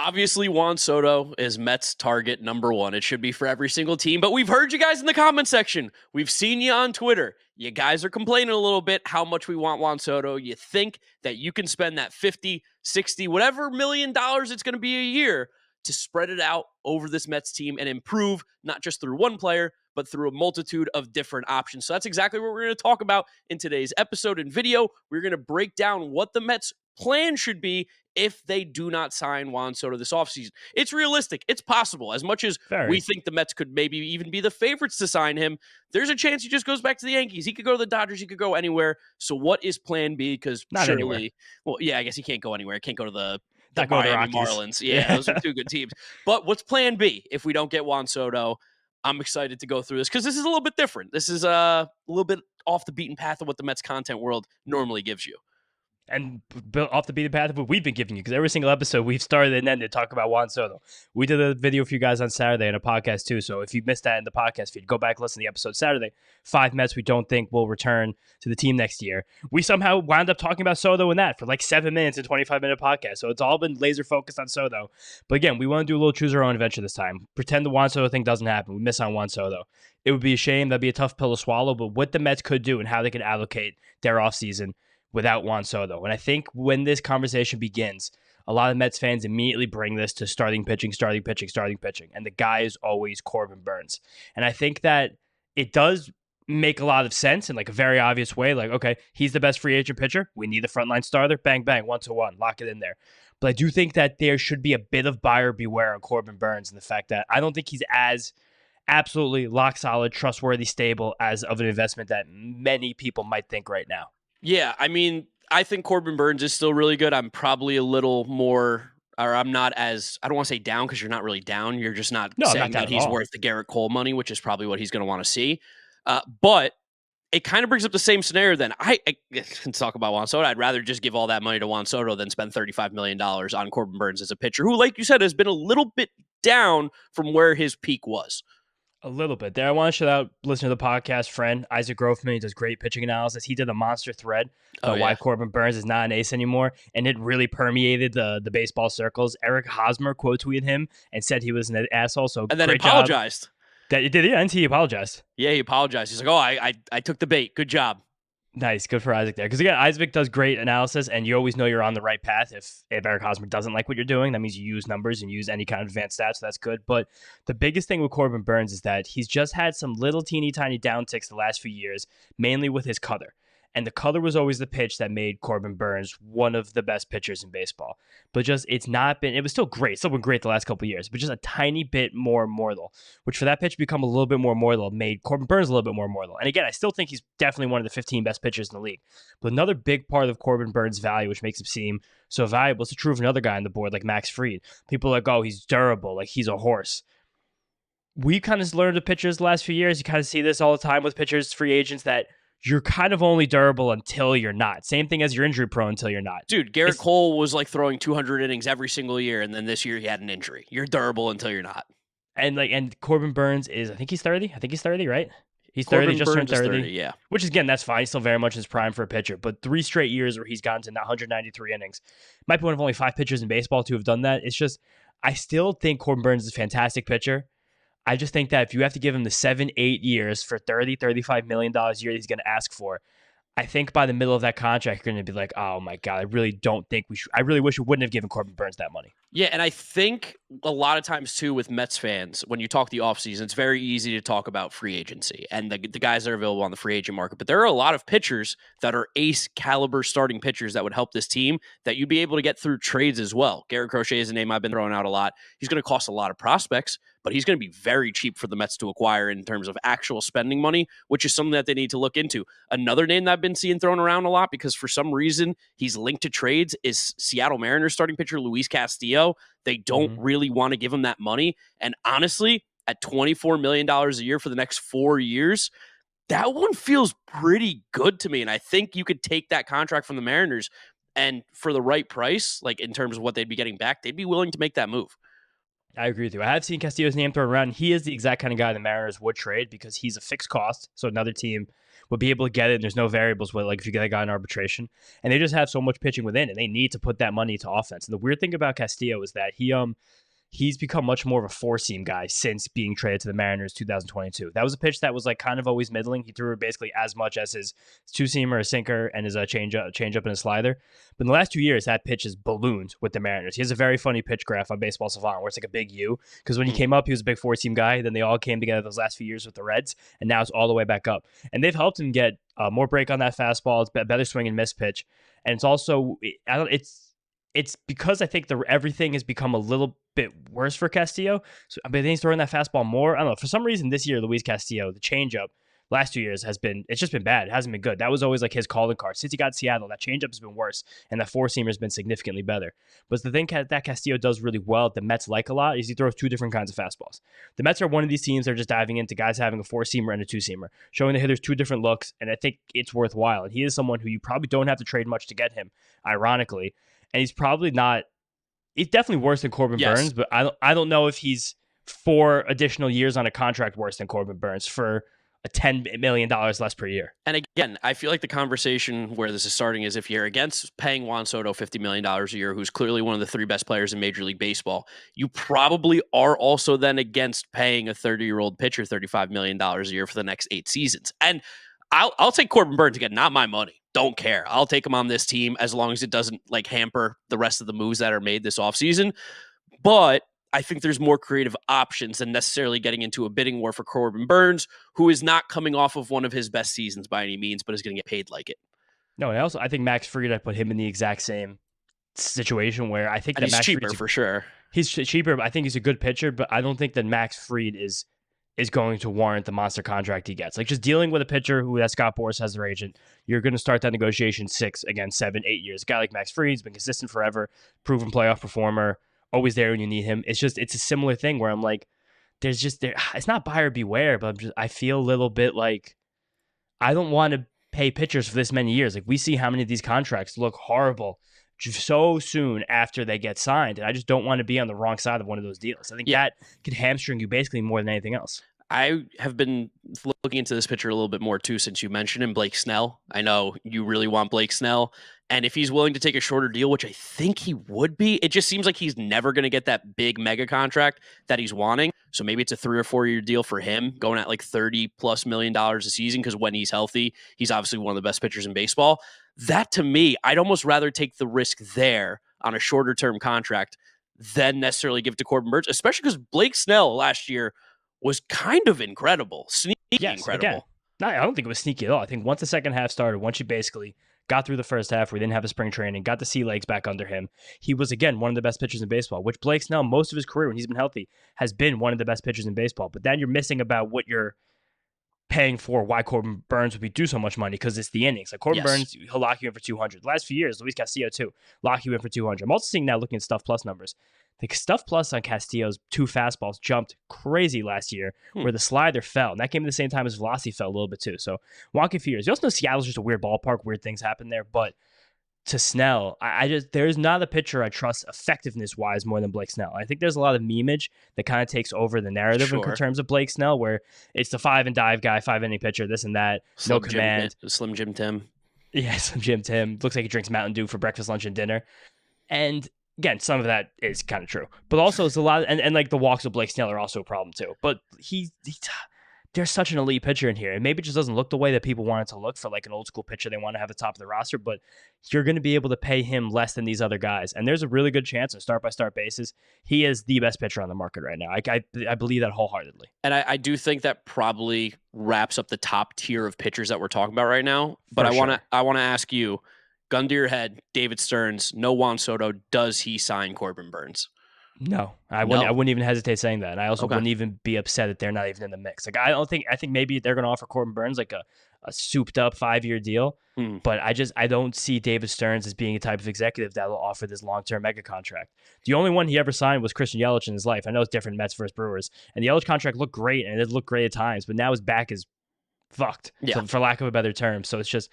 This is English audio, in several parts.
Obviously, Juan Soto is Mets target number one. It should be for every single team, but we've heard you guys in the comment section. We've seen you on Twitter. You guys are complaining a little bit how much we want Juan Soto. You think that you can spend that 50, 60, whatever $1 million it's going to be a year to spread it out over this Mets team and improve not just through one player, but through a multitude of different options. So that's exactly what we're going to talk about in today's episode and video. We're going to break down what the Mets plan should be if they do not sign Juan Soto this offseason. It's realistic. It's possible. As much as we think the Mets could maybe even be the favorites to sign him, there's a chance he just goes back to the Yankees. He could go to the Dodgers. He could go anywhere. So what is plan B? Because surely, anywhere. Well, yeah, I guess he can't go anywhere. He can't go to the Miami Marlins. Yeah, those are two good teams. But what's plan B if we don't get Juan Soto? I'm excited to go through this because this is a little bit different. This is a little bit off the beaten path of what the Mets content world normally gives you. And built off the beaten path of what we've been giving you, because every single episode we've started and ended to talk about Juan Soto. We did a video for you guys on Saturday and a podcast too, so if you missed that in the podcast feed, go back and listen to the episode Saturday. 5 Mets we don't think will return to the team next year. We somehow wound up talking about Soto in that for like 7 minutes and 25-minute podcast, so it's all been laser focused on Soto. But again, we want to do a little choose our own adventure this time. Pretend the Juan Soto thing doesn't happen. We miss on Juan Soto. It would be a shame. That'd be a tough pill to swallow, but what the Mets could do and how they could allocate their offseason without Juan Soto. And I think when this conversation begins, a lot of Mets fans immediately bring this to starting pitching. And the guy is always Corbin Burnes. And I think that it does make a lot of sense in like a very obvious way. Like, okay, he's the best free agent pitcher. We need a frontline starter. Bang, bang, 1-1. Lock it in there. But I do think that there should be a bit of buyer beware on Corbin Burnes and the fact that I don't think he's as absolutely lock solid, trustworthy, stable as of an investment that many people might think right now. Yeah, I mean, I think Corbin Burnes is still really good. I'm probably a little more, or I'm not as, I don't want to say down because you're not really down. You're just not saying that he's worth the Garrett Cole money, which is probably what he's going to want to see. But it kind of brings up the same scenario then. I can talk about Juan Soto. I'd rather just give all that money to Juan Soto than spend $35 million on Corbin Burnes as a pitcher who, like you said, has been a little bit down from where his peak was. A little bit there. I want to shout out, listen to the podcast friend, Isaac Grofman. He does great pitching analysis. He did a monster thread about why Corbin Burnes is not an ace anymore, and it really permeated the baseball circles. Eric Hosmer quote tweeted him and said he was an asshole. So and then apologized. That you did, yeah, and he apologized. Yeah, he apologized. He's like, "Oh, I took the bait. Good job." Nice. Good for Isaac there. Because again, Isaac does great analysis, and you always know you're on the right path. If Eric Hosmer doesn't like what you're doing, that means you use numbers and use any kind of advanced stats. So that's good. But the biggest thing with Corbin Burnes is that he's just had some little teeny tiny downticks the last few years, mainly with his cutter. And the cutter was always the pitch that made Corbin Burnes one of the best pitchers in baseball. But just, it was still great. Still been great the last couple of years, but just a tiny bit more mortal, which for that pitch to become a little bit more mortal made Corbin Burnes a little bit more mortal. And again, I still think he's definitely one of the 15 best pitchers in the league. But another big part of Corbin Burnes' value, which makes him seem so valuable, is the true of another guy on the board like Max Fried. People are like, oh, he's durable, like he's a horse. We kind of learned with pitchers the last few years. You kind of see this all the time with pitchers, free agents, that you're kind of only durable until you're not. Same thing as you're injury prone until you're not. Dude, Garrett Cole was like throwing 200 innings every single year, and then this year he had an injury. You're durable until you're not. And Corbin Burnes is, I think he's 30, right? He's 30, just turned 30. Yeah. Which is, again, that's fine. He's still very much in his prime for a pitcher. But 3 straight years where he's gotten to 193 innings. Might be one of only 5 pitchers in baseball to have done that. It's just, I still think Corbin Burnes is a fantastic pitcher. I just think that if you have to give him the 7-8 years for $30-35 million a year he's going to ask for, I think by the middle of that contract, you're going to be like, oh my God, I really don't think we should. I really wish we wouldn't have given Corbin Burnes that money. Yeah, and I think a lot of times too with Mets fans, when you talk the offseason, it's very easy to talk about free agency and the guys that are available on the free agent market. But there are a lot of pitchers that are ace caliber starting pitchers that would help this team that you'd be able to get through trades as well. Garrett Crochet is a name I've been throwing out a lot. He's going to cost a lot of prospects, but he's going to be very cheap for the Mets to acquire in terms of actual spending money, which is something that they need to look into. Another name that I've been seeing thrown around a lot because for some reason he's linked to trades is Seattle Mariners starting pitcher Luis Castillo. They don't really want to give him that money. And honestly, at $24 million a year for the next 4 years, that one feels pretty good to me. And I think you could take that contract from the Mariners and for the right price, like in terms of what they'd be getting back, they'd be willing to make that move. I agree with you. I have seen Castillo's name thrown around. He is the exact kind of guy the Mariners would trade because he's a fixed cost. So another team would be able to get it. And there's no variables with like if you get a guy in arbitration, and they just have so much pitching within, and they need to put that money to offense. And the weird thing about Castillo is that he's become much more of a four-seam guy since being traded to the Mariners 2022. That was a pitch that was like kind of always middling. He threw basically as much as his two-seamer, a sinker, and his change-up and a slider. But in the last 2 years, that pitch has ballooned with the Mariners. He has a very funny pitch graph on Baseball Savant where it's like a big U, because when he came up, he was a big four-seam guy. Then they all came together those last few years with the Reds, and now it's all the way back up. And they've helped him get more break on that fastball. It's better swing and miss pitch. And it's also, it's because I think everything has become a little bit worse for Castillo. So I mean, he's throwing that fastball more. I don't know. For some reason this year, Luis Castillo, the changeup last 2 years it's just been bad. It hasn't been good. That was always like his calling card. Since he got to Seattle, that changeup has been worse, and that four-seamer has been significantly better. But the thing that Castillo does really well, the Mets like a lot, is he throws two different kinds of fastballs. The Mets are one of these teams that are just diving into guys having a four-seamer and a two-seamer, showing the hitters two different looks, and I think it's worthwhile. And he is someone who you probably don't have to trade much to get him, ironically. And he's probably not. He's definitely worse than Corbin Burnes, but I don't know if he's 4 additional years on a contract worse than Corbin Burnes for a $10 million less per year. And again, I feel like the conversation where this is starting is if you're against paying Juan Soto $50 million a year, who's clearly one of the 3 best players in Major League Baseball, you probably are also then against paying a 30-year-old pitcher $35 million a year for the next 8 seasons. And I'll take Corbin Burnes again, not my money. Don't care. I'll take him on this team as long as it doesn't like hamper the rest of the moves that are made this offseason. But I think there's more creative options than necessarily getting into a bidding war for Corbin Burnes, who is not coming off of one of his best seasons by any means, but is going to get paid like it. No, and I think Max Fried, I put him in the exact same situation where I think that he's Max cheaper for sure. He's cheaper, but I think he's a good pitcher, but I don't think that Max Fried is going to warrant the monster contract he gets. Like just dealing with a pitcher who that Scott Boras has their agent, you're going to start that negotiation 6, 7, 8 years. A guy like Max Fried's been consistent forever, proven playoff performer, always there when you need him. It's a similar thing where I'm like, it's not buyer beware, but I feel a little bit like I don't want to pay pitchers for this many years. Like we see how many of these contracts look horrible so soon after they get signed, and I just don't want to be on the wrong side of one of those deals. I think that could hamstring you basically more than anything else. I have been looking into this pitcher a little bit more too since you mentioned him, Blake Snell. I know you really want Blake Snell, and if he's willing to take a shorter deal, which I think he would be, it just seems like he's never going to get that big mega contract that he's wanting. So maybe it's a 3 or 4 year deal for him, going at like $30+ million a season, because when he's healthy, he's obviously one of the best pitchers in baseball. That to me, I'd almost rather take the risk there on a shorter term contract than necessarily give it to Corbin Burnes, especially because Blake Snell last year was kind of incredible, incredible. Again, I don't think it was sneaky at all. I think once the second half started, once you basically got through the first half, we didn't have a spring training, got to see legs back under him. He was, again, one of the best pitchers in baseball, which Blake Snell, most of his career when he's been healthy, has been one of the best pitchers in baseball. But then you're missing about what you're paying for, why Corbin Burnes would be due so much money, because it's the innings. Like Corbin Burnes, he'll lock you in for 200. The last few years, Luis Castillo too, lock you in for 200. I'm also seeing now, looking at Stuff Plus numbers, the Stuff Plus on Castillo's 2 fastballs jumped crazy last year, where the slider fell. And that came at the same time as velocity fell a little bit too. So wonky fears. You also know Seattle's just a weird ballpark, weird things happen there. But to Snell, there's not a pitcher I trust effectiveness-wise more than Blake Snell. I think there's a lot of memeage that kind of takes over the narrative in terms of Blake Snell, where it's the 5-and-dive guy, 5-inning pitcher, this and that, no command. Slim Jim Tim. Yeah, Slim Jim Tim. Looks like he drinks Mountain Dew for breakfast, lunch, and dinner. And again, some of that is kind of true. But also it's a lot, and like the walks of Blake Snell are also a problem too. But there's such an elite pitcher in here, and maybe it just doesn't look the way that people want it to look for like an old school pitcher they want to have at the top of the roster, but you're going to be able to pay him less than these other guys. And there's a really good chance on start-by-start basis, he is the best pitcher on the market right now. I believe that wholeheartedly. And I do think that probably wraps up the top tier of pitchers that we're talking about right now. But I want to ask you, gun to your head, David Stearns, no Juan Soto, does he sign Corbin Burnes? No, I wouldn't even hesitate saying that. And I also wouldn't even be upset that they're not even in the mix. Like I think maybe they're going to offer Corbin Burnes like a souped up 5-year deal. But I don't see David Stearns as being a type of executive that will offer this long-term mega contract. The only one he ever signed was Christian Yelich in his life. I know it's different, Mets versus Brewers. And the Yelich contract looked great, and it looked great at times, but now his back is fucked, for lack of a better term. So it's just,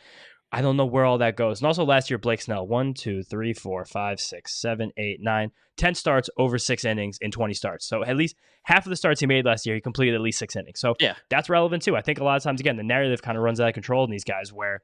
I don't know where all that goes. And also last year, Blake Snell, 1, 2, 3, 4, 5, 6, 7, 8, 9, 10 starts over 6 innings in 20 starts. So at least half of the starts he made last year, he completed at least 6 innings. So that's relevant too. I think a lot of times, again, the narrative kind of runs out of control in these guys where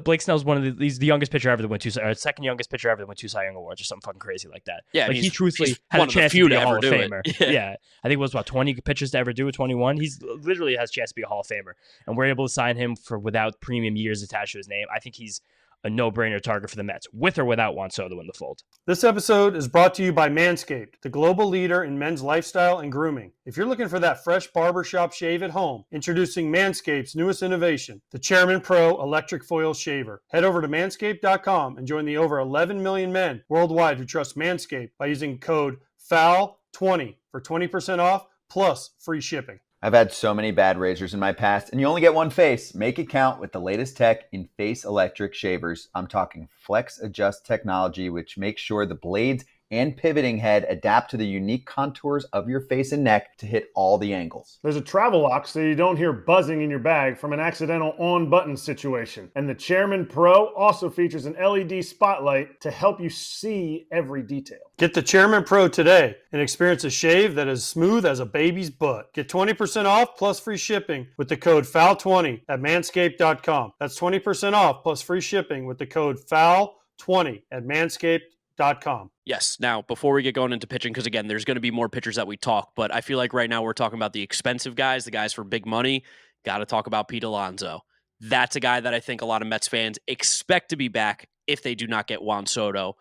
Blake Snell's he's the youngest pitcher ever to win second youngest pitcher ever to win 2 Cy Young Awards or something fucking crazy like that. Yeah, like he truthfully had a chance to be a Hall of Famer. Yeah, I think it was 20 pitchers to ever do it. 21. He's literally has a chance to be a Hall of Famer, and we're able to sign him for without premium years attached to his name. I think he's a no-brainer target for the Mets, with or without Juan Soto in the fold. This episode is brought to you by Manscaped, the global leader in men's lifestyle and grooming. If you're looking for that fresh barbershop shave at home, introducing Manscaped's newest innovation, the Chairman Pro Electric Foil Shaver. Head over to manscaped.com and join the over 11 million men worldwide who trust Manscaped by using code FOUL20 for 20% off plus free shipping. I've had so many bad razors in my past, and you only get one face. Make it count with the latest tech in face electric shavers. I'm talking Flex Adjust technology, which makes sure the blades and pivoting head adapt to the unique contours of your face and neck to hit all the angles. There's a travel lock so you don't hear buzzing in your bag from an accidental on-button situation. And the Chairman Pro also features an LED spotlight to help you see every detail. Get the Chairman Pro today and experience a shave that is smooth as a baby's butt. Get 20% off plus free shipping with the code FOUL20 at manscaped.com. That's 20% off plus free shipping with the code FOUL20 at manscaped.com. Yes. Now, before we get going into pitching, because again, there's going to be more pitchers that we talk, but I feel like right now we're talking about the expensive guys, the guys for big money. Got to talk about Pete Alonso. That's a guy that I think a lot of Mets fans expect to be back if they do not get Juan Soto.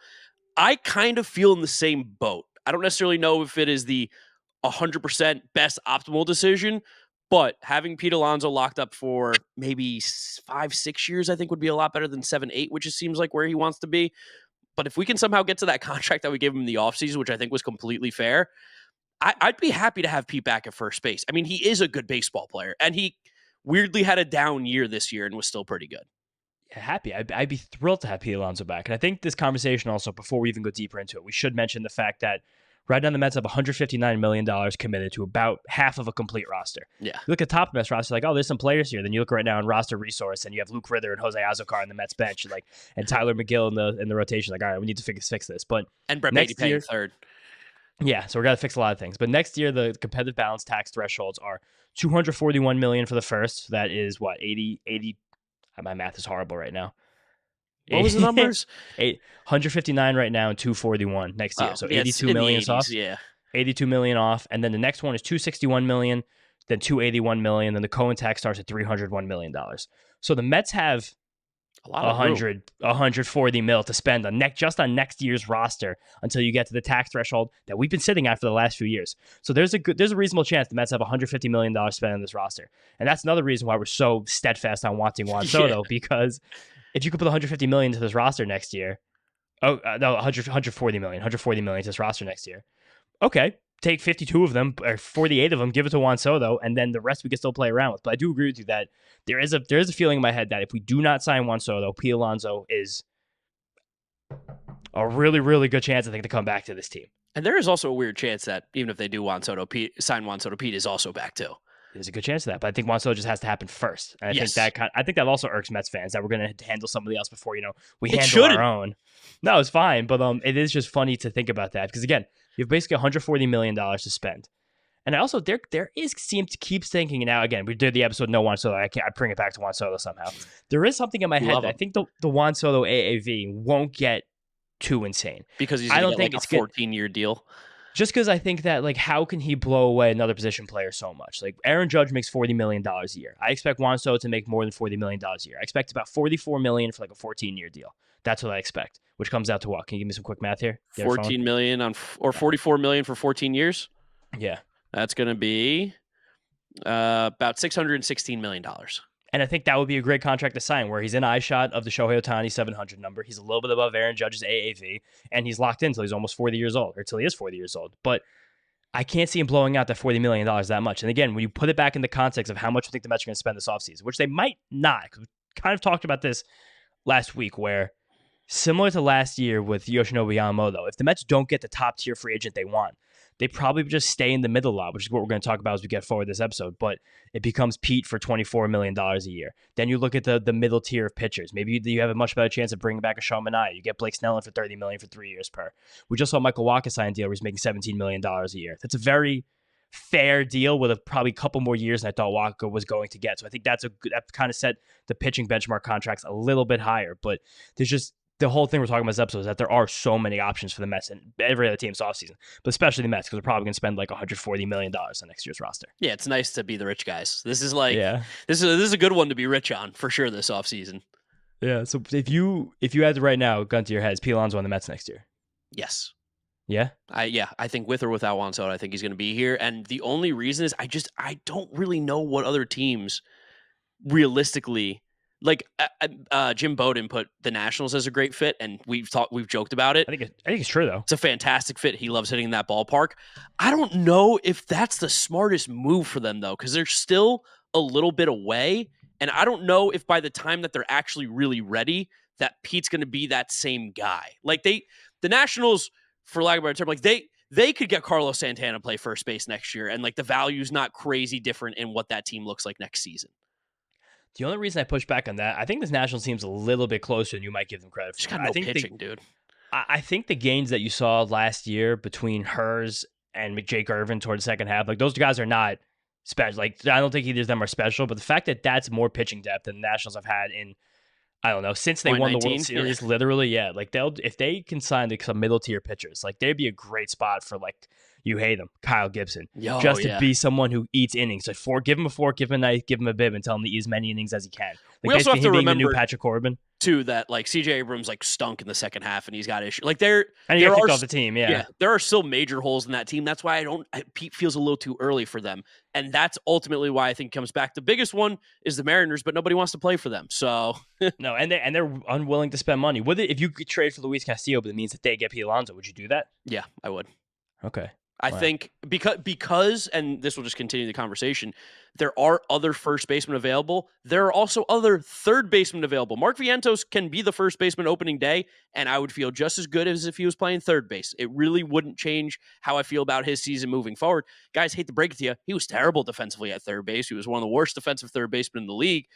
I kind of feel in the same boat. I don't necessarily know if it is the 100% best optimal decision, but having Pete Alonso locked up for maybe 5-6 years, I think would be a lot better than 7-8, which just seems like where he wants to be. But if we can somehow get to that contract that we gave him in the offseason, which I think was completely fair, I'd be happy to have Pete back at first base. I mean, he is a good baseball player, and he weirdly had a down year this year and was still pretty good. Yeah, happy. I'd be thrilled to have Pete Alonso back. And I think this conversation also, before we even go deeper into it, we should mention the fact that right now the Mets have $159 million committed to about half of a complete roster. Yeah. You look at top Mets roster, like, oh, there's some players here. Then you look right now in roster resource, and you have Luke Ritter and Jose Azocar on the Mets bench, and Tyler McGill in the rotation. Like, all right, we need to fix this. But and Brett Beatty paying third. Yeah, so we're gonna fix a lot of things. But next year, the competitive balance tax thresholds are $241 million for the first. That is what 80. My math is horrible right now. What was the numbers? 159 right now and 241 next year. So 82 million off. Yeah. 82 million off. And then the next one is 261 million, then 281 million. Then the Cohen tax starts at $301 million. So the Mets have a lot of 140 mil to spend on just on next year's roster until you get to the tax threshold that we've been sitting at for the last few years. So there's a reasonable chance the Mets have $150 million spent on this roster. And that's another reason why we're so steadfast on wanting Juan Soto, because if you could put $150 million to this roster next year, $140 million to this roster next year. Okay, take 52 of them or 48 of them, give it to Juan Soto, and then the rest we can still play around with. But I do agree with you that there is a feeling in my head that if we do not sign Juan Soto, Pete Alonso is a really, really good chance, I think, to come back to this team. And there is also a weird chance that even if they do sign Juan Soto, Pete is also back too. There's a good chance of that, but I think Juan Soto just has to happen first. And I think that also irks Mets fans that we're going to handle somebody else before we handle our own. No, it's fine, but it is just funny to think about that because again, you have basically $140 million to spend, and I also there keeps thinking. And now again, we did the episode no Juan Soto. I bring it back to Juan Soto somehow. There is something in my head that I think the Juan Soto AAV won't get too insane because he's going to get like a 14-year deal. Just because I think that, how can he blow away another position player so much? Aaron Judge makes $40 million a year. I expect Juan Soto to make more than $40 million a year. I expect about $44 million for a 14-year deal. That's what I expect, which comes out to what? Can you give me some quick math here? $14 million or $44 million for 14 years? Yeah. That's going to be about $616 million. And I think that would be a great contract to sign, where he's in eye shot of the Shohei Ohtani 700 number. He's a little bit above Aaron Judge's AAV, and he's locked in until he's almost 40 years old, or until he is 40 years old. But I can't see him blowing out that $40 million that much. And again, when you put it back in the context of how much we think the Mets are going to spend this offseason, which they might not, because we kind of talked about this last week, where similar to last year with Yoshinobu Yamamoto, if the Mets don't get the top tier free agent they want, they probably just stay in the middle a lot, which is what we're going to talk about as we get forward this episode. But it becomes Pete for $24 million a year. Then you look at the middle tier of pitchers. Maybe you have a much better chance of bringing back a Sean Manaea. You get Blake Snell in for $30 million for 3 years per. We just saw Michael Wacha sign a deal where he's making $17 million a year. That's a very fair deal with probably a couple more years than I thought Wacha was going to get. So I think that kind of set the pitching benchmark contracts a little bit higher. But there's just the whole thing we're talking about this episode is that there are so many options for the Mets and every other team's offseason, but especially the Mets because they're probably going to spend like $140 million on next year's roster. Yeah, it's nice to be the rich guys. This is like this is a good one to be rich on for sure this offseason. Yeah. So if you had to right now, gun to your head, is Pete Alonso on the Mets next year? Yes. Yeah? I think with or without Juan Soto, I think he's going to be here. And the only reason is I don't really know what other teams realistically. Like Jim Bowden put the Nationals as a great fit, and we've joked about it. I think it's true though. It's a fantastic fit. He loves hitting in that ballpark. I don't know if that's the smartest move for them though, because they're still a little bit away, and I don't know if by the time that they're actually really ready, that Pete's going to be that same guy. Like the Nationals, for lack of a better term, like they could get Carlos Santana play first base next year, and like the value's not crazy different in what that team looks like next season. The only reason I push back on that, I think this National team's a little bit closer than you might give them credit for. Just got no pitching, dude. I think the gains that you saw last year between Hers and Jake Irvin towards the second half, like those guys are not special. Like I don't think either of them are special, but the fact that that's more pitching depth than the Nationals have had in, I don't know, since they won the World Series, literally, yeah. Like if they can sign like some middle tier pitchers, like they'd be a great spot for like you hate him, Kyle Gibson, to be someone who eats innings. Like give him a fork, give him a knife, give him a bib, and tell him to eat as many innings as he can. Like we also have to remember the new Patrick Corbin too that like CJ Abrams like stunk in the second half and he's got issues. Like and he got kicked off the team. Yeah, there are still major holes in that team. That's why Pete feels a little too early for them, and that's ultimately why I think it comes back. The biggest one is the Mariners, but nobody wants to play for them. So no, and they're unwilling to spend money. If you could trade for Luis Castillo, but it means that they get Pete Alonso, would you do that? Yeah, I would. Okay. I think because, and this will just continue the conversation, there are other first basemen available. There are also other third basemen available. Mark Vientos can be the first baseman opening day, and I would feel just as good as if he was playing third base. It really wouldn't change how I feel about his season moving forward. Guys, hate to break it to you, he was terrible defensively at third base. He was one of the worst defensive third basemen in the league.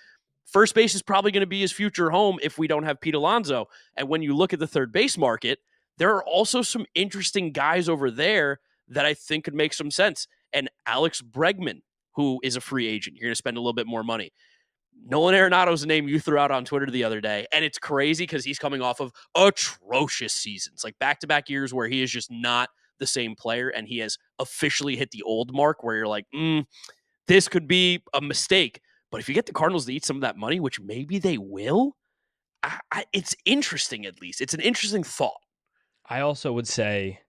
First base is probably going to be his future home if we don't have Pete Alonso. And when you look at the third base market, there are also some interesting guys over there that I think could make some sense. And Alex Bregman, who is a free agent, you're going to spend a little bit more money. Nolan Arenado is a name you threw out on Twitter the other day, and it's crazy because he's coming off of atrocious seasons, like back-to-back years where he is just not the same player, and he has officially hit the old mark where you're like, this could be a mistake. But if you get the Cardinals to eat some of that money, which maybe they will, it's interesting at least. It's an interesting thought. I also would say,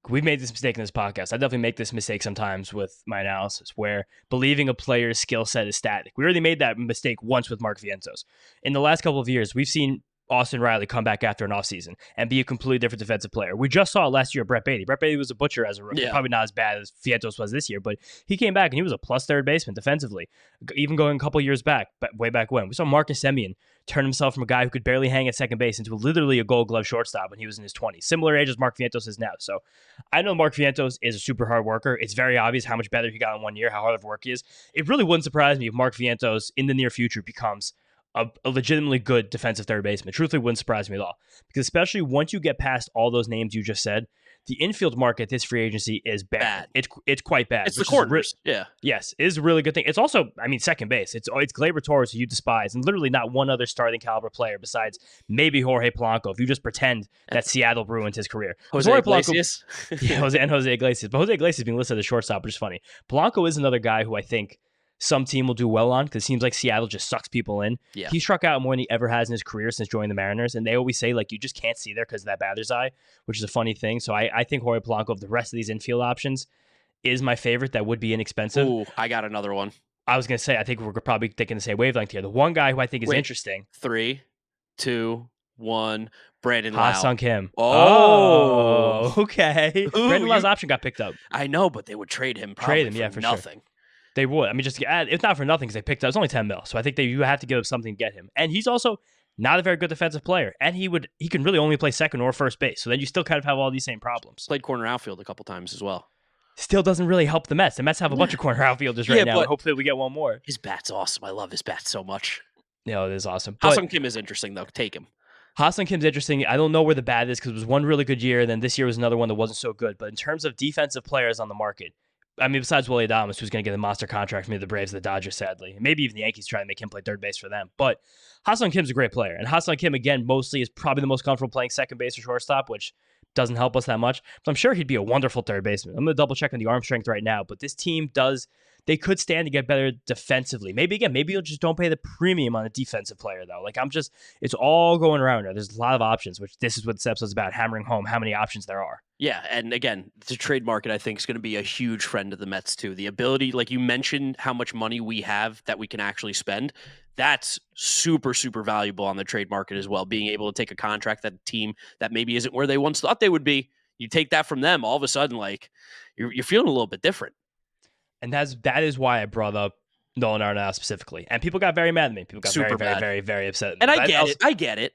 we've made this mistake in this podcast. I definitely make this mistake sometimes with my analysis where believing a player's skill set is static. We already made that mistake once with Mark Vientos. In the last couple of years, we've seen Austin Riley come back after an offseason and be a completely different defensive player. We just saw it last year Brett Beatty. Brett Beatty was a butcher as a rookie. Yeah. Probably not as bad as Vientos was this year, but he came back and he was a plus third baseman defensively, even going a couple years back, way back when. We saw Marcus Semien turn himself from a guy who could barely hang at second base into literally a Gold Glove shortstop when he was in his 20s. Similar age as Mark Vientos is now. So I know Mark Vientos is a super hard worker. It's very obvious how much better he got in 1 year, how hard of work he is. It really wouldn't surprise me if Mark Vientos in the near future becomes a legitimately good defensive third baseman. Truthfully, wouldn't surprise me at all. Because especially once you get past all those names you just said, the infield market this free agency is bad. It's quite bad. It's the corners. Yes, it is a really good thing. It's also, second base. It's Gleyber Torres, who you despise, and literally not one other starting caliber player besides maybe Jorge Polanco, if you just pretend that Seattle ruined his career. Jose Iglesias. Jose Iglesias. But Jose Iglesias being listed as shortstop, which is funny. Polanco is another guy who I think some team will do well on because it seems like Seattle just sucks people in. Yeah. He struck out more than he ever has in his career since joining the Mariners, and they always say like you just can't see there because of that batter's eye, which is a funny thing. So I think Jorge Polanco of the rest of these infield options is my favorite that would be inexpensive. Ooh, I got another one. I was going to say, I think we're probably thinking the same wavelength here. The one guy who I think is interesting. 3, 2, 1, Brandon Lau. Ha-Sung Kim. Oh, okay. Ooh, Brandon Lau's option got picked up. I know, but they would trade him probably for nothing. Sure. They would. Just if not for nothing because they picked up. It's only $10 million, so I think you have to give up something to get him. And he's also Not a very good defensive player, and he can really only play second or first base. So then you still kind of have all these same problems. Played corner outfield a couple times as well. Still doesn't really help the Mets. The Mets have a bunch of corner outfielders right now. Hopefully we get one more. His bat's awesome. I love his bat so much. Yeah, it is awesome. Ha-Seong Kim is interesting though. Take him. Ha-Seong Kim's interesting. I don't know where the bad is because it was one really good year, and then this year was another one that wasn't so good. But in terms of defensive players on the market, I mean, besides Willie Adames, who's going to get a monster contract from the Braves, the Dodgers, sadly. Maybe even the Yankees try to make him play third base for them. But Ha-Seong Kim's a great player. And Ha-Seong Kim, again, mostly is probably the most comfortable playing second base or shortstop, which doesn't help us that much. But I'm sure he'd be a wonderful third baseman. I'm going to double check on the arm strength right now. But this team they could stand to get better defensively. Maybe you'll just don't pay the premium on a defensive player, though. It's all going around there. There's a lot of options, which this is what this episode's about, hammering home how many options there are. Yeah, and again, the trade market, I think, is going to be a huge friend of the Mets, too. The ability, like you mentioned, how much money we have that we can actually spend, that's super, super valuable on the trade market as well. Being able to take a contract that a team that maybe isn't where they once thought they would be, you take that from them, all of a sudden, like, you're feeling a little bit different. And that is why I brought up Nolan Arenado specifically. And people got very mad at me. People got Super very, mad. very, very, very upset at me. And I get it.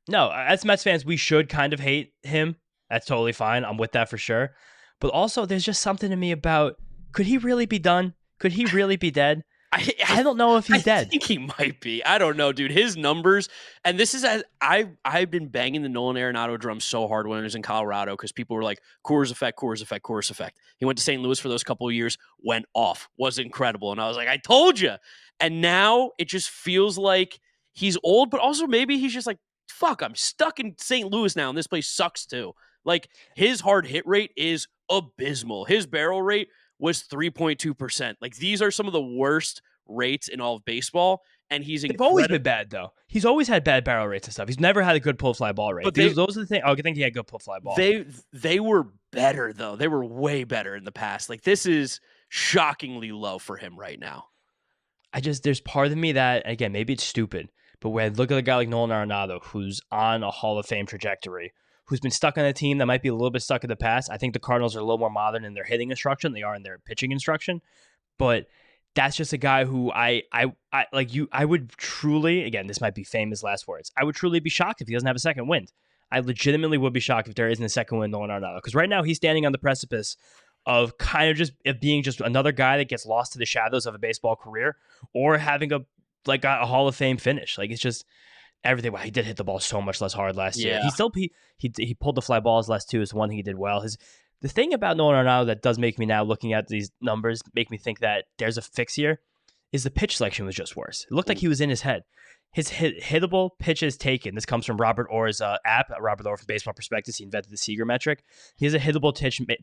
No, as Mets fans, we should kind of hate him. That's totally fine. I'm with that for sure. But also, there's just something to me about, could he really be done? Could he really be dead? I don't know if he's dead. I think he might be. I don't know, dude. His numbers, and this is I've been banging the Nolan Arenado drum so hard when he was in Colorado because people were like, Coors effect. He went to St. Louis for those couple of years, went off, was incredible. And I was like, I told you. And now it just feels like he's old, but also maybe he's just like, fuck, I'm stuck in St. Louis now, and this place sucks too. Like, his hard hit rate is abysmal. His barrel rate was 3.2%. Like, these are some of the worst rates in all of baseball, and They've always been bad, though. He's always had bad barrel rates and stuff. He's never had a good pull fly ball rate. But those are the things. I think he had good pull fly ball. They were better, though. They were way better in the past. Like, this is shockingly low for him right now. There's part of me that, again, maybe it's stupid, but when I look at a guy like Nolan Arenado, who's on a Hall of Fame trajectory, who's been stuck on a team that might be a little bit stuck in the past. I think the Cardinals are a little more modern in their hitting instruction than they are in their pitching instruction. But that's just a guy who I would truly, again, this might be famous last words, I would truly be shocked if he doesn't have a second wind. I legitimately would be shocked if there isn't a second wind Nolan Arenado. Because right now he's standing on the precipice of kind of just being just another guy that gets lost to the shadows of a baseball career or having a Hall of Fame finish. Like, it's just everything. Wow, he did hit the ball so much less hard last year. He pulled the fly balls less too. Is one thing he did well. The thing about Nolan Arenado that does make me now, looking at these numbers, make me think that there's a fix here, is the pitch selection was just worse. It looked like he was in his head. His hittable pitches taken. This comes from Robert Orr's app. Robert Orr from Baseball Prospectus. He invented the Seager metric. He has a hittable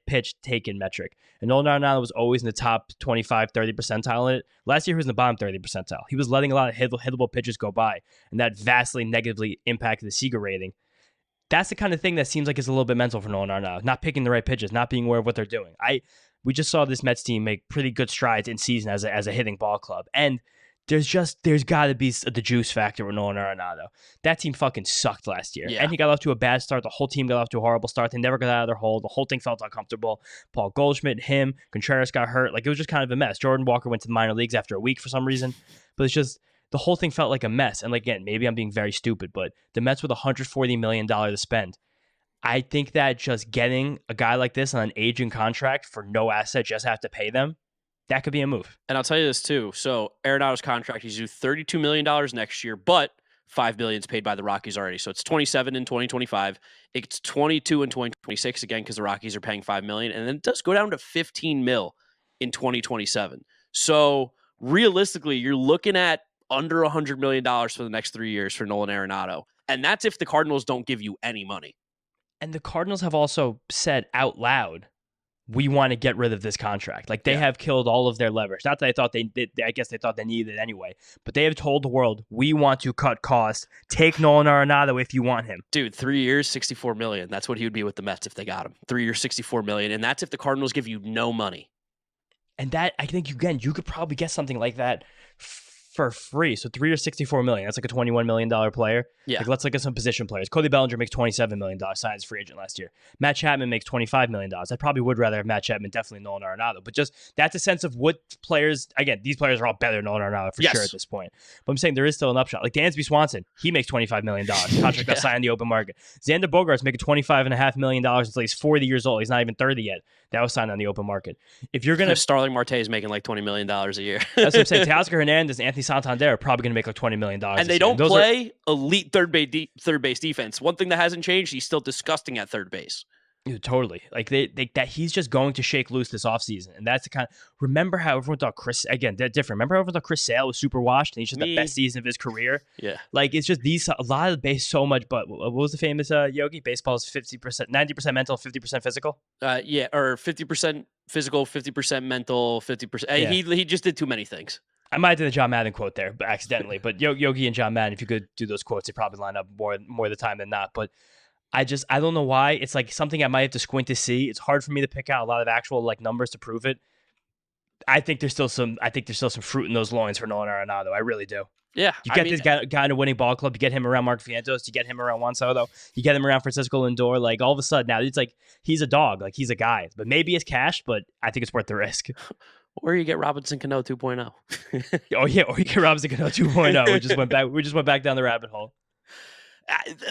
pitch taken metric. And Nolan Arenado was always in the top 25, 30 percentile in it. Last year, he was in the bottom 30 percentile. He was letting a lot of hittable pitches go by, and that vastly negatively impacted the Seager rating. That's the kind of thing that seems like it's a little bit mental for Nolan Arenado. Not picking the right pitches, not being aware of what they're doing. We just saw this Mets team make pretty good strides in season as a hitting ball club. And there's got to be the juice factor with Nolan Arenado. That team fucking sucked last year. Yeah. And he got off to a bad start. The whole team got off to a horrible start. They never got out of their hole. The whole thing felt uncomfortable. Paul Goldschmidt, him, Contreras got hurt. Like, it was just kind of a mess. Jordan Walker went to the minor leagues after a week for some reason. But it's just, the whole thing felt like a mess. And again, maybe I'm being very stupid, but the Mets with $140 million to spend, I think that just getting a guy like this on an aging contract for no asset, just have to pay them, that could be a move. And I'll tell you this too. So Arenado's contract, he's due $32 million next year, but $5 billion is paid by the Rockies already. So it's 27 in 2025. It's 22 in 2026 again because the Rockies are paying $5 million, and then it does go down to $15 million in 2027. So realistically, you're looking at under $100 million for the next 3 years for Nolan Arenado, and that's if the Cardinals don't give you any money. And the Cardinals have also said out loud, we want to get rid of this contract. Like, they have killed all of their leverage. Not that I thought they did. I guess they thought they needed it anyway. But they have told the world, we want to cut costs. Take Nolan Arenado if you want him. Dude, 3 years, $64 million. That's what he would be with the Mets if they got him. 3 years, $64 million. And that's if the Cardinals give you no money. And that, I think, again, you could probably get something like that for free. So 3 years, $64 million. That's like a $21 million player. Yeah. Like, let's look at some position players. Cody Bellinger makes $27 million, signed as free agent last year. Matt Chapman makes $25 million. I probably would rather have Matt Chapman, definitely Nolan Arenado. But just that's a sense of what players, again, these players are all better than Nolan Arenado for sure at this point. But I'm saying there is still an upshot. Like Dansby Swanson, he makes $25 million. Contract got signed in the open market. Xander Bogaerts making $25.5 million until he's 40 years old. He's not even 30 yet. That was signed on the open market. If you're going to... Starling Marte is making like $20 million a year. That's what I'm saying. Teoscar Hernandez and Anthony Santander are probably going to make like $20 million. And they don't play elite third base defense. One thing that hasn't changed, he's still disgusting at third base. Dude, totally. Like that he's just going to shake loose this offseason. And that's the kind of... Remember how everyone thought Chris... Again, they're different. Remember how everyone thought Chris Sale was super washed and he's just the best season of his career? Yeah. Like, it's just a lot of the base so much... But what was the famous Yogi? Baseball is 50%, 90% mental, 50% physical? Yeah, or 50% physical, 50% mental, 50%... Yeah. He just did too many things. I might have did a John Madden quote there, but accidentally. But Yogi and John Madden, if you could do those quotes, they probably line up more of the time than not. But I don't know why. It's like something I might have to squint to see. It's hard for me to pick out a lot of actual like numbers to prove it. I think there's still some fruit in those loins for Nolan Arenado. I really do. Yeah. You get this guy in a winning ball club, you get him around Mark Vientos, you get him around Juan Soto, you get him around Francisco Lindor, like all of a sudden now it's like he's a dog, like he's a guy. But maybe it's cash, but I think it's worth the risk. Or you get Robinson Cano 2.0. Oh yeah, or you get Robinson Cano 2.0. We just went back down the rabbit hole.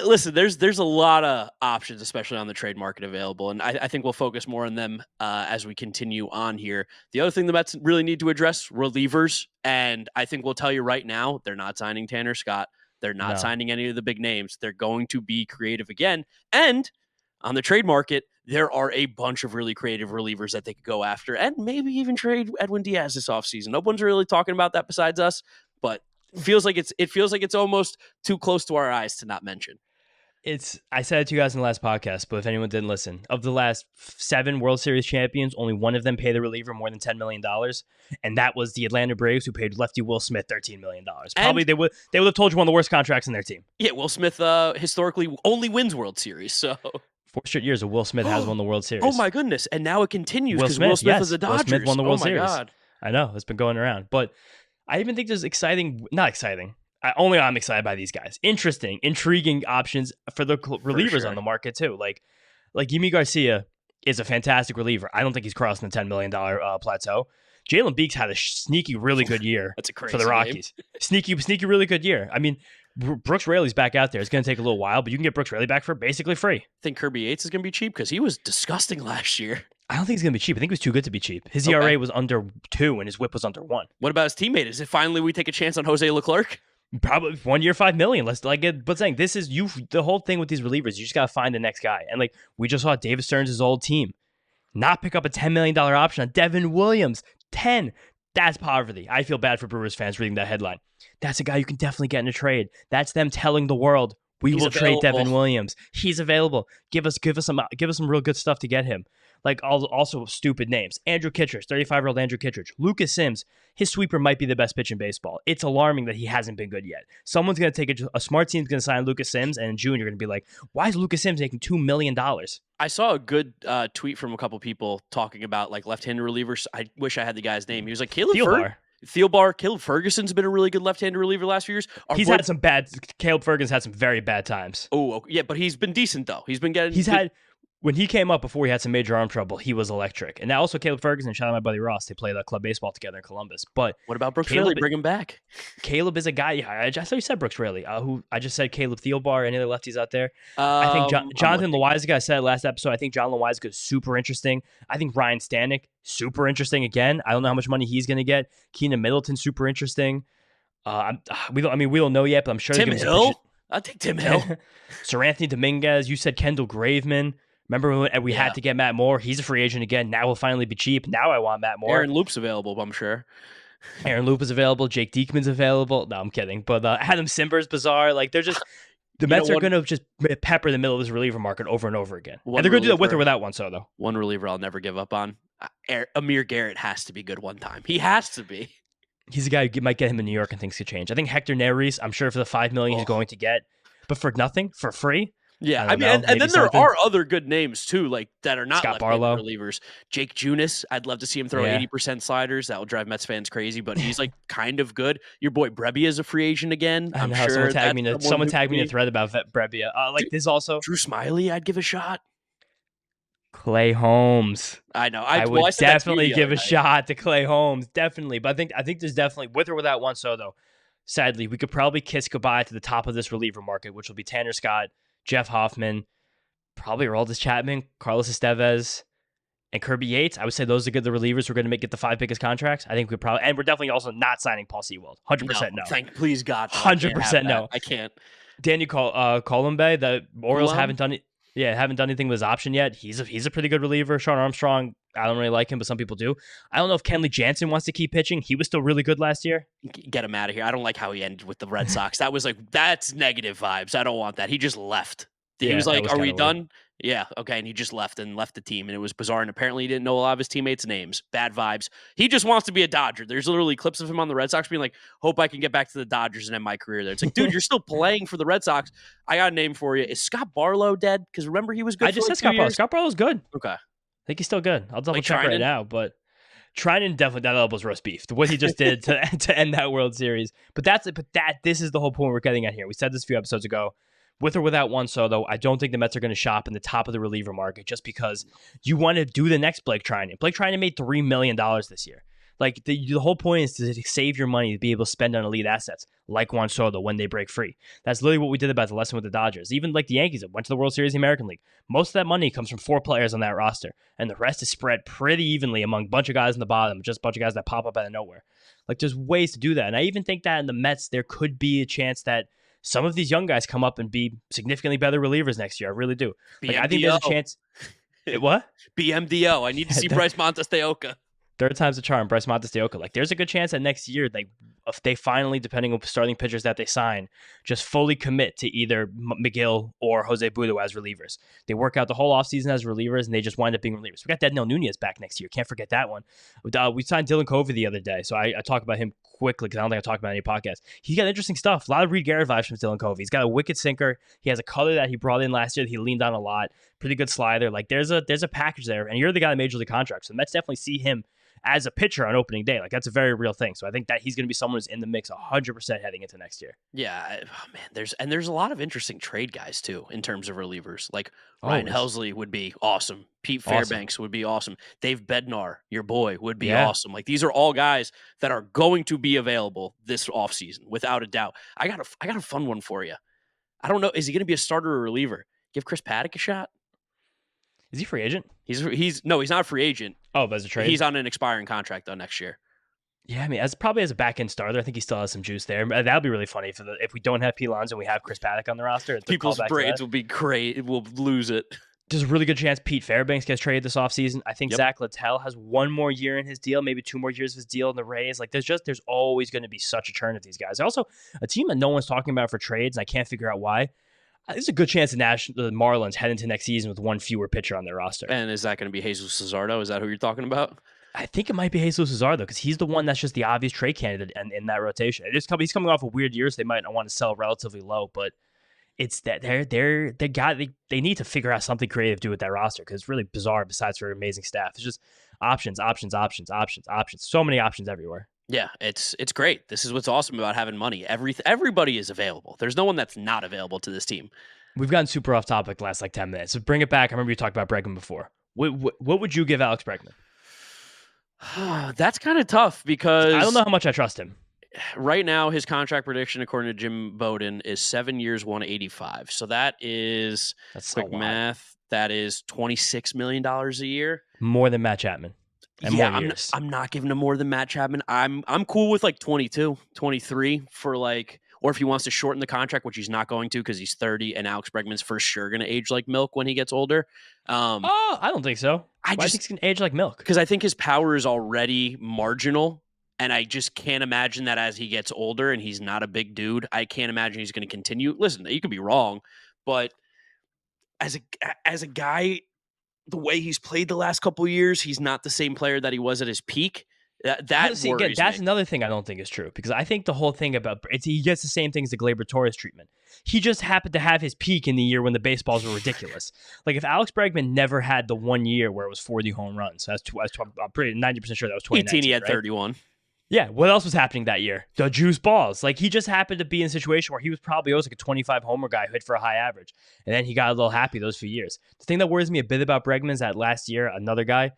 Listen, there's a lot of options, especially on the trade market available, and I think we'll focus more on them as we continue on here. The other thing the Mets really need to address, relievers, and I think we'll tell you right now, they're not signing Tanner Scott. They're not signing any of the big names. They're going to be creative again, and on the trade market, there are a bunch of really creative relievers that they could go after, and maybe even trade Edwin Diaz this offseason. No one's really talking about that besides us, but it feels like it's almost too close to our eyes to not mention. I said it to you guys in the last podcast, but if anyone didn't listen, of the last 7 World Series champions, only one of them paid the reliever more than $10 million, and that was the Atlanta Braves, who paid lefty Will Smith $13 million. Probably they would have told you one of the worst contracts in their team. Yeah, Will Smith historically only wins World Series, so 4 straight years of Will Smith has won the World Series. Oh my goodness! And now it continues because Will Smith was the Dodgers. Will Smith won the World Series. God. I know it's been going around, but I even think there's not exciting. I'm excited by these guys. Interesting, intriguing options for the relievers on the market too. Like Yimi Garcia is a fantastic reliever. I don't think he's crossing the $10 million plateau. Jalen Beeks had a sneaky, really good year. That's a crazy for the Rockies. Sneaky, really good year. I mean, Brooks Raley's back out there. It's going to take a little while, but you can get Brooks Raley back for basically free. I think Kirby Yates is going to be cheap because he was disgusting last year. I don't think he's going to be cheap. I think he was too good to be cheap. His ERA was under 2 and his whip was under 1. What about his teammate? Is it finally we take a chance on Jose Leclerc? Probably 1 year, $5 million. But saying this is the whole thing with these relievers. You just got to find the next guy. And like we just saw David Stearns' old team not pick up a $10 million option on Devin Williams. 10. That's poverty. I feel bad for Brewers fans reading that headline. That's a guy you can definitely get in a trade. That's them telling the world we will trade Devin Williams. He's available. Give us some real good stuff to get him. Like also stupid names. Andrew Kittredge, 35-year-old Andrew Kittredge. Lucas Sims, his sweeper might be the best pitch in baseball. It's alarming that he hasn't been good yet. Someone's going to take a smart team's going to sign Lucas Sims, and in June you're going to be like, why is Lucas Sims making $2 million? I saw a good tweet from a couple people talking about like left-handed relievers. I wish I had the guy's name. He was like Caleb Ferguson's been a really good left-handed reliever last few years. Caleb Ferguson's had some very bad times. Oh, yeah, but he's been decent though. When he came up before he had some major arm trouble, he was electric. And now also Caleb Ferguson, shout out my buddy Ross, they play club baseball together in Columbus. But what about Brooks Raley? Bring him back. Caleb is a guy. I thought you said Brooks Raley. Who I just said Caleb Thielbar. Any other lefties out there? I think Jonathan Loizaga. I said last episode. I think John Loizaga is super interesting. I think Ryan Stanek super interesting again. I don't know how much money he's going to get. Keenan Middleton super interesting. We don't know yet, but I'm sure Tim Hill. I'll take Tim Hill. Sir Anthony Dominguez. You said Kendall Graveman. Remember when we had to get Matt Moore? He's a free agent again. Now he'll finally be cheap. Now I want Matt Moore. Aaron Loop's available, I'm sure. Aaron Loop is available. Jake Diekman's available. No, I'm kidding. But Adam Simber's bizarre. Like they're just the Mets are going to just pepper the middle of this reliever market over and over again. And they're going to do that with or without Juan Soto. One reliever I'll never give up on. Amir Garrett has to be good one time. He has to be. He's a guy who might get him in New York and things could change. I think Hector Neris, I'm sure for the $5 million he's going to get, but for nothing, for free. Yeah, I I don't mean, know, and maybe then there something. are other good names too, like that are not Scott left-handed Barlow. relievers. Jake Junis, I'd love to see him throw Yeah. 80% sliders. That will drive Mets fans crazy, but he's like kind of good. Your boy Brebbia is a free agent again. I I'm know sure someone tagged that's me. someone Someone who tagged could me in a be- thread about Brebbia. Like this also. Drew Smiley, I'd give a shot. Clay Holmes. I know. I well, would I said that to you definitely the give other a night. shot to Clay Holmes. Definitely. But I think there's definitely, with or without Juan Soto, sadly, we could probably kiss goodbye to the top of this reliever market, which will be Tanner Scott, Jeff Hoffman, probably Aroldis Chapman, Carlos Estevez, and Kirby Yates. I would say those are the relievers who are going to get the 5 biggest contracts. I think we probably, and we're definitely also not signing Paul Sewald. 100% no. Please God, no, 100% no. I can't. Daniel Colombe, the Orioles Gulam? haven't done it. Yeah, haven't done anything with his option yet. He's a pretty good reliever. Sean Armstrong, I don't really like him, but some people do. I don't know if Kenley Jansen wants to keep pitching. He was still really good last year. Get him out of here. I don't like how he ended with the Red Sox. That was like, that's negative vibes. I don't want that. He just left. He Yeah, was that like, was are we kinda weird. done? Yeah, okay. And he just left the team. And it was bizarre. And apparently he didn't know a lot of his teammates' names. Bad vibes. He just wants to be a Dodger. There's literally clips of him on the Red Sox being like, hope I can get back to the Dodgers and end my career there. It's like, dude, you're still playing for the Red Sox. I got a name for you. Is Scott Barlow dead? Because remember, he was good I just for said Scott Barlow. Scott Barlow's good. Okay. I think he's still good. I'll double Like check right Trinan? now, but Trinan definitely, that elbow's roast beef. What he just did to end that World Series. But this is the whole point we're getting at here. We said this a few episodes ago. With or without Juan Soto, I don't think the Mets are going to shop in the top of the reliever market just because you want to do the next Blake Trinan. Blake Trinan made $3 million this year. Like the whole point is to save your money to be able to spend on elite assets like Juan Soto when they break free. That's literally what we did about the lesson with the Dodgers. Even like the Yankees that went to the World Series, the American League. Most of that money comes from 4 players on that roster, and the rest is spread pretty evenly among a bunch of guys in the bottom, just a bunch of guys that pop up out of nowhere. Like there's ways to do that, and I even think that in the Mets there could be a chance that some of these young guys come up and be significantly better relievers next year. I really do. Like, I think there's a chance. What? BMDO. I need to see Bryce Montes de Oca. Third time's the charm, Bryce Montes de Oca. Like, there's a good chance that next year, like, if they finally, depending on starting pitchers that they sign, just fully commit to either McGill or Jose Budo as relievers. They work out the whole offseason as relievers, and they just wind up being relievers. We got Dednell Nunez back next year. Can't forget that one. We signed Dylan Covey the other day, so I talk about him quickly because I don't think I talked about any podcast. He got interesting stuff. A lot of Reed Garrett vibes from Dylan Covey. He's got a wicked sinker. He has a color that he brought in last year that he leaned on a lot. Pretty good slider. Like, there's a package there, and you're the guy that major league contract, so the Mets definitely see him as a pitcher on opening day. Like, that's a very real thing. So I think that he's going to be someone who's in the mix 100% heading into next year. Yeah, man, there's a lot of interesting trade guys too in terms of relievers. Like Ryan Helsley would be awesome. Pete Fairbanks would be awesome. Dave Bednar, your boy, would be awesome. Like, these are all guys that are going to be available this offseason without a doubt. I got a fun one for you. I don't know, is he going to be a starter or reliever? Give Chris Paddock a shot. Is he free agent? He's not a free agent. Oh, but as a trade? He's on an expiring contract though next year. Yeah, I mean, probably as a back-end starter, I think he still has some juice there. That'd be really funny if we don't have P. Lonzo and we have Chris Paddock on the roster. People's brains will be great. We'll lose it. There's a really good chance Pete Fairbanks gets traded this offseason. I think Zach Littell has 1 more year in his deal, maybe 2 more years of his deal in the Rays. Like, there's always going to be such a churn of these guys. Also, a team that no one's talking about for trades, and I can't figure out why. There's a good chance the Marlins head into next season with 1 fewer pitcher on their roster. And is that going to be Jesus Luzardo? Is that who you're talking about? I think it might be Jesus Luzardo because he's the one that's just the obvious trade candidate in that rotation. He's coming off a weird year, so they might not want to sell relatively low, but it's that they need to figure out something creative to do with that roster because it's really bizarre besides for amazing staff. It's just options. So many options everywhere. Yeah, it's great. This is what's awesome about having money. Everybody is available. There's no one that's not available to this team. We've gotten super off topic the last 10 minutes. So bring it back. I remember you talked about Bregman before. What would you give Alex Bregman? That's kind of tough because I don't know how much I trust him. Right now, his contract prediction, according to Jim Bowden, is 7 years, 185. So that's quick math. That is $26 million a year. More than Matt Chapman. And yeah, more years. I'm not giving him more than Matt Chapman. I'm cool with 22, 23 for or if he wants to shorten the contract, which he's not going to because he's 30 and Alex Bregman's for sure going to age like milk when he gets older. I don't think so. I think he's going to age like milk? Because I think his power is already marginal. And I just can't imagine that as he gets older and he's not a big dude, I can't imagine he's going to continue. Listen, you could be wrong, but as a guy, the way he's played the last couple of years, he's not the same player that he was at his peak. That See, again, worries that's me. another thing I don't think is true, because I think the whole thing about he gets the same things as the Gleyber Torres treatment. He just happened to have his peak in the year when the baseballs were ridiculous. Like if Alex Bregman never had the 1 year where it was 40 home runs, I'm pretty 90% sure that was 2019. 18, he had right? 31. Yeah, what else was happening that year? The juice balls. Like he just happened to be in a situation where he was probably always like a 25 homer guy who hit for a high average, and then he got a little happy those few years. The thing that worries me a bit about Bregman is that last year, another guy.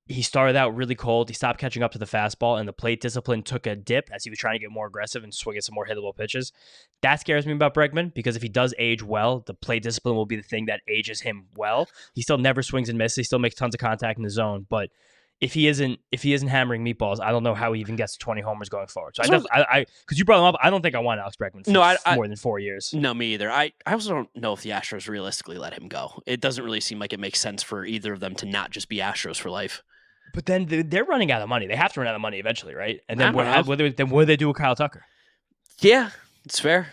He started out really cold. He stopped catching up to the fastball, and the plate discipline took a dip as he was trying to get more aggressive and swing at some more hittable pitches. That scares me about Bregman, because if he does age well, the plate discipline will be the thing that ages him well. He still never swings and misses. He still makes tons of contact in the zone, but if he isn't hammering meatballs, I don't know how he even gets to 20 homers going forward. So because you brought him up, I don't think I want Alex Bregman for more than 4 years. No, me either. I also don't know if the Astros realistically let him go. It doesn't really seem like it makes sense for either of them to not just be Astros for life. But then they're running out of money. They have to run out of money eventually, right? And then what do they do with Kyle Tucker? Yeah, it's fair.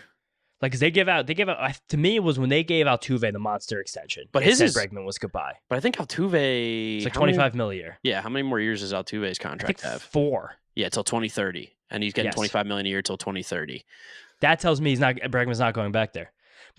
Like, because they give out. To me, it was when they gave Altuve the monster extension. But his Bregman was goodbye. But I think Altuve, it's like $25 million a year. Yeah, how many more years does Altuve's contract have? 4. Yeah, till 2030, and he's getting $25 million a year till 2030. That tells me Bregman's not going back there.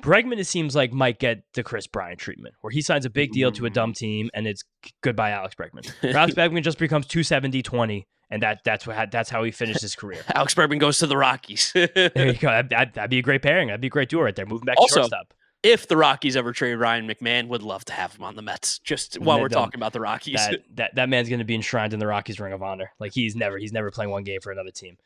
Bregman, it seems like, might get the Chris Bryant treatment, where he signs a big deal to a dumb team, and it's goodbye Alex Bregman. Alex Bregman just becomes 270-20, and that's how he finished his career. Alex Bregman goes to the Rockies. There you go. That'd be a great pairing. That'd be a great duo right there. Moving back to shortstop. If the Rockies ever trade Ryan McMahon, would love to have him on the Mets. Just while we're talking about the Rockies, that man's going to be enshrined in the Rockies Ring of Honor. Like he's never playing one game for another team.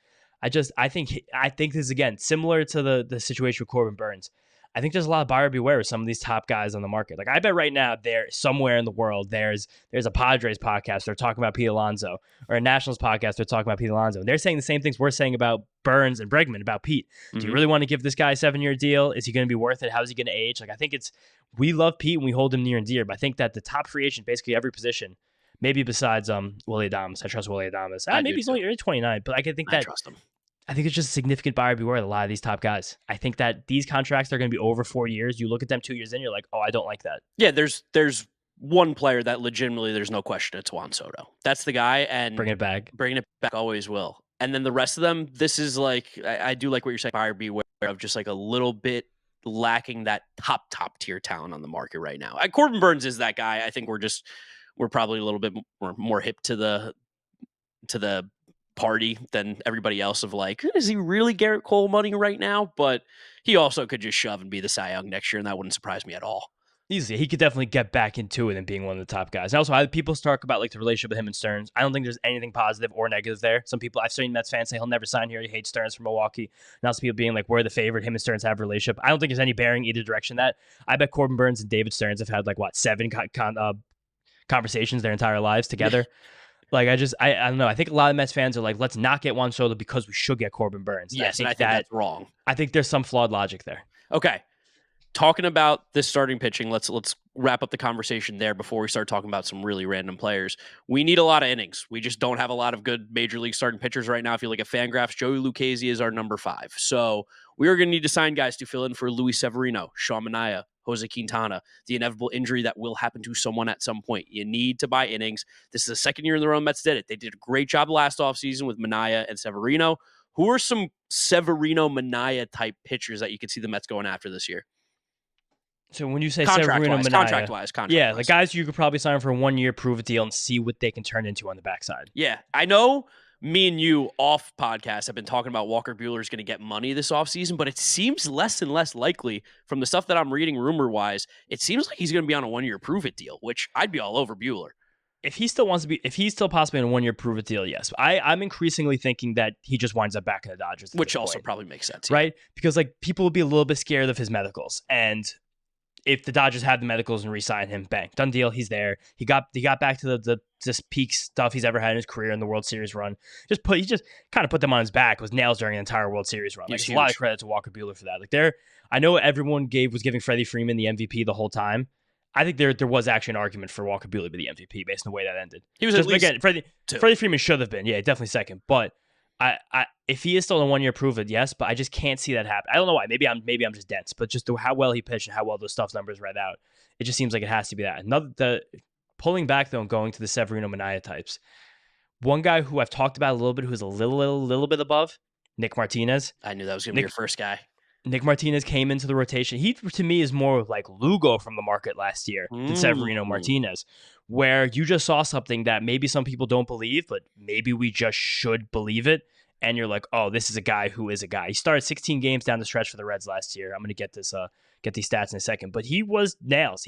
I think this is, again, similar to the situation with Corbin Burnes. I think there's a lot of buyer beware with some of these top guys on the market. Like I bet right now there somewhere in the world there's a Padres podcast they're talking about Pete Alonso, or a Nationals podcast they're talking about Pete Alonso. And they're saying the same things we're saying about Burnes and Bregman about Pete. Do you really want to give this guy a 7-year deal? Is he going to be worth it? How is he going to age? Like I think we love Pete and we hold him near and dear, but I think that the top free agent, basically every position, maybe besides Willie Adames. I trust Willie Adames. Maybe he's only 29, but I think that I trust him. I think it's just a significant buyer beware with a lot of these top guys. I think that these contracts are going to be over 4 years. You look at them 2 years in, you're like, oh, I don't like that. Yeah, there's one player that legitimately there's no question it's Juan Soto. That's the guy, and bringing it back always will. And then the rest of them, this is like, I do like what you're saying, buyer beware of just like a little bit lacking that top tier talent on the market right now. Corbin Burnes is that guy. I think we're probably a little bit more hip to the party than everybody else of like, is he really Garrett Cole money right now? But he also could just shove and be the Cy Young next year, and that wouldn't surprise me at all. Easily. He could definitely get back into it and being one of the top guys. And also, people talk about like the relationship with him and Stearns. I don't think there's anything positive or negative there. Some people, I've seen Mets fans say he'll never sign here. He hates Stearns from Milwaukee. Now some people being like, we're the favorite. Him and Stearns have a relationship. I don't think there's any bearing either direction. That I bet Corbin Burnes and David Stearns have had like 7 conversations their entire lives together. Like, I don't know. I think a lot of Mets fans are like, let's not get Juan Soto because we should get Corbin Burnes. Yes, and I think that's wrong. I think there's some flawed logic there. Okay. Talking about this starting pitching, let's wrap up the conversation there before we start talking about some really random players. We need a lot of innings. We just don't have a lot of good major league starting pitchers right now. If you look at Fangraphs, Joey Lucchesi is our number 5. So we are going to need to sign guys to fill in for Luis Severino, Sean Manaea, Jose Quintana, the inevitable injury that will happen to someone at some point. You need to buy innings. This is the second year in the row Mets did it. They did a great job last offseason with Manaea and Severino. Who are some Severino-Manaea type pitchers that you could see the Mets going after this year? So when you say Severino, Manaea, contract-wise. Yeah, the guys you could probably sign for a 1-year prove-it deal and see what they can turn into on the backside. Yeah, I know me and you off podcast have been talking about Walker Buehler is going to get money this offseason, but it seems less and less likely from the stuff that I'm reading rumor-wise. It seems like he's going to be on a 1-year prove-it deal, which I'd be all over Buehler. If he still possibly in a 1-year prove-it deal, yes. I'm increasingly thinking that he just winds up back in the Dodgers. Which also probably makes sense. Right? Because like people will be a little bit scared of his medicals, and if the Dodgers had the medicals and re-sign him, bang, done deal. He's there. He got back to the peak stuff he's ever had in his career in the World Series run. He just kind of put them on his back with nails during an entire World Series run. Like, a lot of credit to Walker Buehler for that. Like I know everyone was giving Freddie Freeman the MVP the whole time. I think there was actually an argument for Walker Buehler to be the MVP based on the way that ended. He was just, at least again, Freddie Freeman should have been. Yeah, definitely second. But if he is still in a 1-year prove it, yes, but I just can't see that happen. I don't know why. Maybe I'm just dense, but just how well he pitched and how well those stuff numbers read out, it just seems like it has to be that. Pulling back though and going to the Severino Manaea types, One guy who I've talked about a little bit, who's a little bit above, Nick Martinez. I knew that was going to be your first guy. Nick Martinez came into the rotation. He, to me, is more like Lugo from the market last year than Severino Martinez, where you just saw something that maybe some people don't believe, but maybe we just should believe it. And you're like, oh, this is a guy who is a guy. He started 16 games down the stretch for the Reds last year. I'm going to get these stats in a second. But he was nails.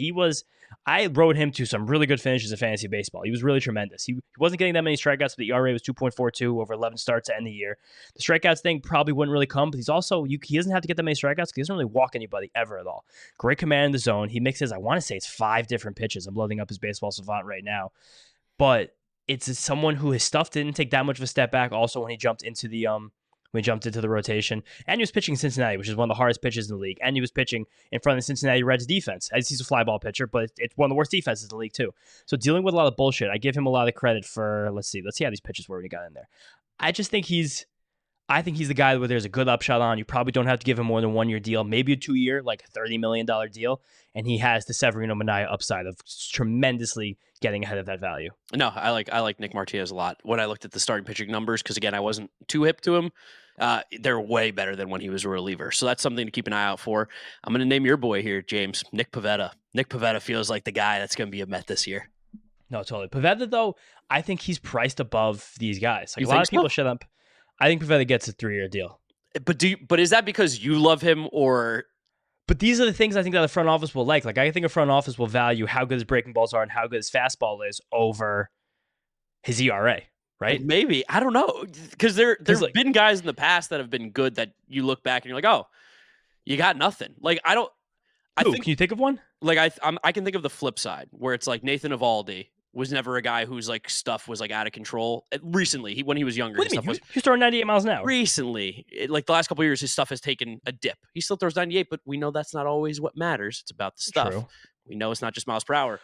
I rode him to some really good finishes in fantasy baseball. He was really tremendous. He wasn't getting that many strikeouts, but the ERA was 2.42 over 11 starts to end the year. The strikeouts thing probably wouldn't really come, but he doesn't have to get that many strikeouts because he doesn't really walk anybody ever at all. Great command in the zone. He mixes, I want to say it's 5 different pitches. I'm loading up his baseball savant right now. But it's someone who his stuff didn't take that much of a step back. Also, when he jumped into the rotation, and he was pitching in Cincinnati, which is one of the hardest pitches in the league, and he was pitching in front of the Cincinnati Reds defense, as he's a fly ball pitcher, but it's one of the worst defenses in the league too. So dealing with a lot of bullshit, I give him a lot of credit for. Let's see how these pitches were when he got in there. I think he's the guy where there's a good upshot on. You probably don't have to give him more than 1 year deal, maybe a 2 year, like a $30 million deal, and he has the Severino Manaea upside of tremendously getting ahead of that value. No, I like Nick Martinez a lot. When I looked at the starting pitching numbers, because again, I wasn't too hip to him, they're way better than when he was a reliever. So that's something to keep an eye out for. I'm going to name your boy here, James, Nick Pivetta. Nick Pivetta feels like the guy that's going to be a Met this year. No, totally. Pivetta, though, I think he's priced above these guys. Like You a lot think of people so? shut up. I think Pivetta gets a 3 year deal. But is that because you love him or? But these are the things I think that the front office will like. Like, I think a front office will value how good his breaking balls are and how good his fastball is over his ERA, right? Maybe. I don't know. Because there's been guys in the past that have been good that you look back and you're like, oh, you got nothing. Like, I think, can you think of one? like I can think of the flip side where it's like Nathan Eovaldi was never a guy whose like stuff was like out of control. Recently, when he was younger, What do his you mean? stuff was He's throwing 98 miles an hour. recently, like the last couple of years, his stuff has taken a dip. He still throws 98, but we know that's not always what matters. It's about the stuff. True. We know it's not just miles per hour.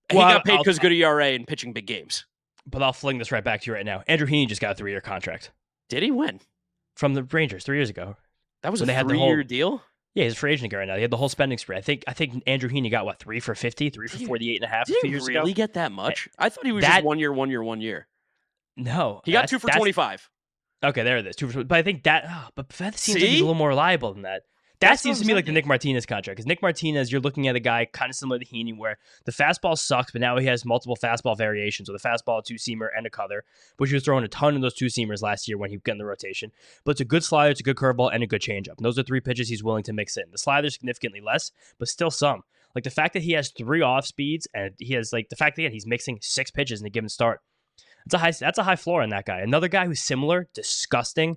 And Well, he got paid because good ERA and pitching big games. But I'll fling this right back to you right now. Andrew Heaney just got a 3 year contract Did he win? from the Rangers 3 years ago. That was When a they had the 3-year deal. Yeah, he's a free agent again right now. He had the whole spending spree. I think Andrew Heaney got, 3 for 50, 3 for 48 and a half a Did few he years really ago. get that much? I thought he was That- just 1 year, 1 year, 1 year. No. He got 2 for 25. Okay, there it is. 2 for, but I think but that seems like he's See? a little more reliable than that. That That's seems what to me I'm like the saying. Nick Martinez contract. Because Nick Martinez, you're looking at a guy kind of similar to Heaney, where the fastball sucks, but now he has multiple fastball variations. So the fastball, a 2-seamer, and a cutter, which he was throwing a ton of those 2-seamers last year when he got in the rotation. But it's a good slider, it's a good curveball, and a good changeup. And those are 3 pitches he's willing to mix in. The slider's significantly less, but still some. Like the fact that he has 3 off speeds, and he has the fact that he's mixing 6 pitches in a given start. That's a high floor on that guy. Another guy who's similar, disgusting,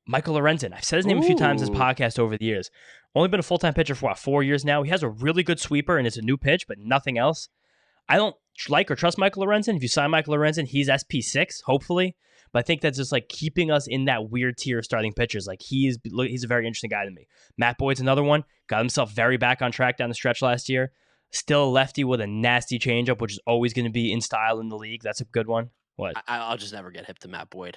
Michael Lorenzen. I've said his name a few times in this podcast over the years. Only been a full-time pitcher for 4 years now. He has a really good sweeper, and it's a new pitch, but nothing else. I don't like or trust Michael Lorenzen. If you sign Michael Lorenzen, he's SP6, hopefully. But I think that's just like keeping us in that weird tier of starting pitchers. Like he's a very interesting guy to me. Matt Boyd's another one. Got himself very back on track down the stretch last year. Still a lefty with a nasty changeup, which is always going to be in style in the league. That's a good one. What? I'll just never get hip to Matt Boyd.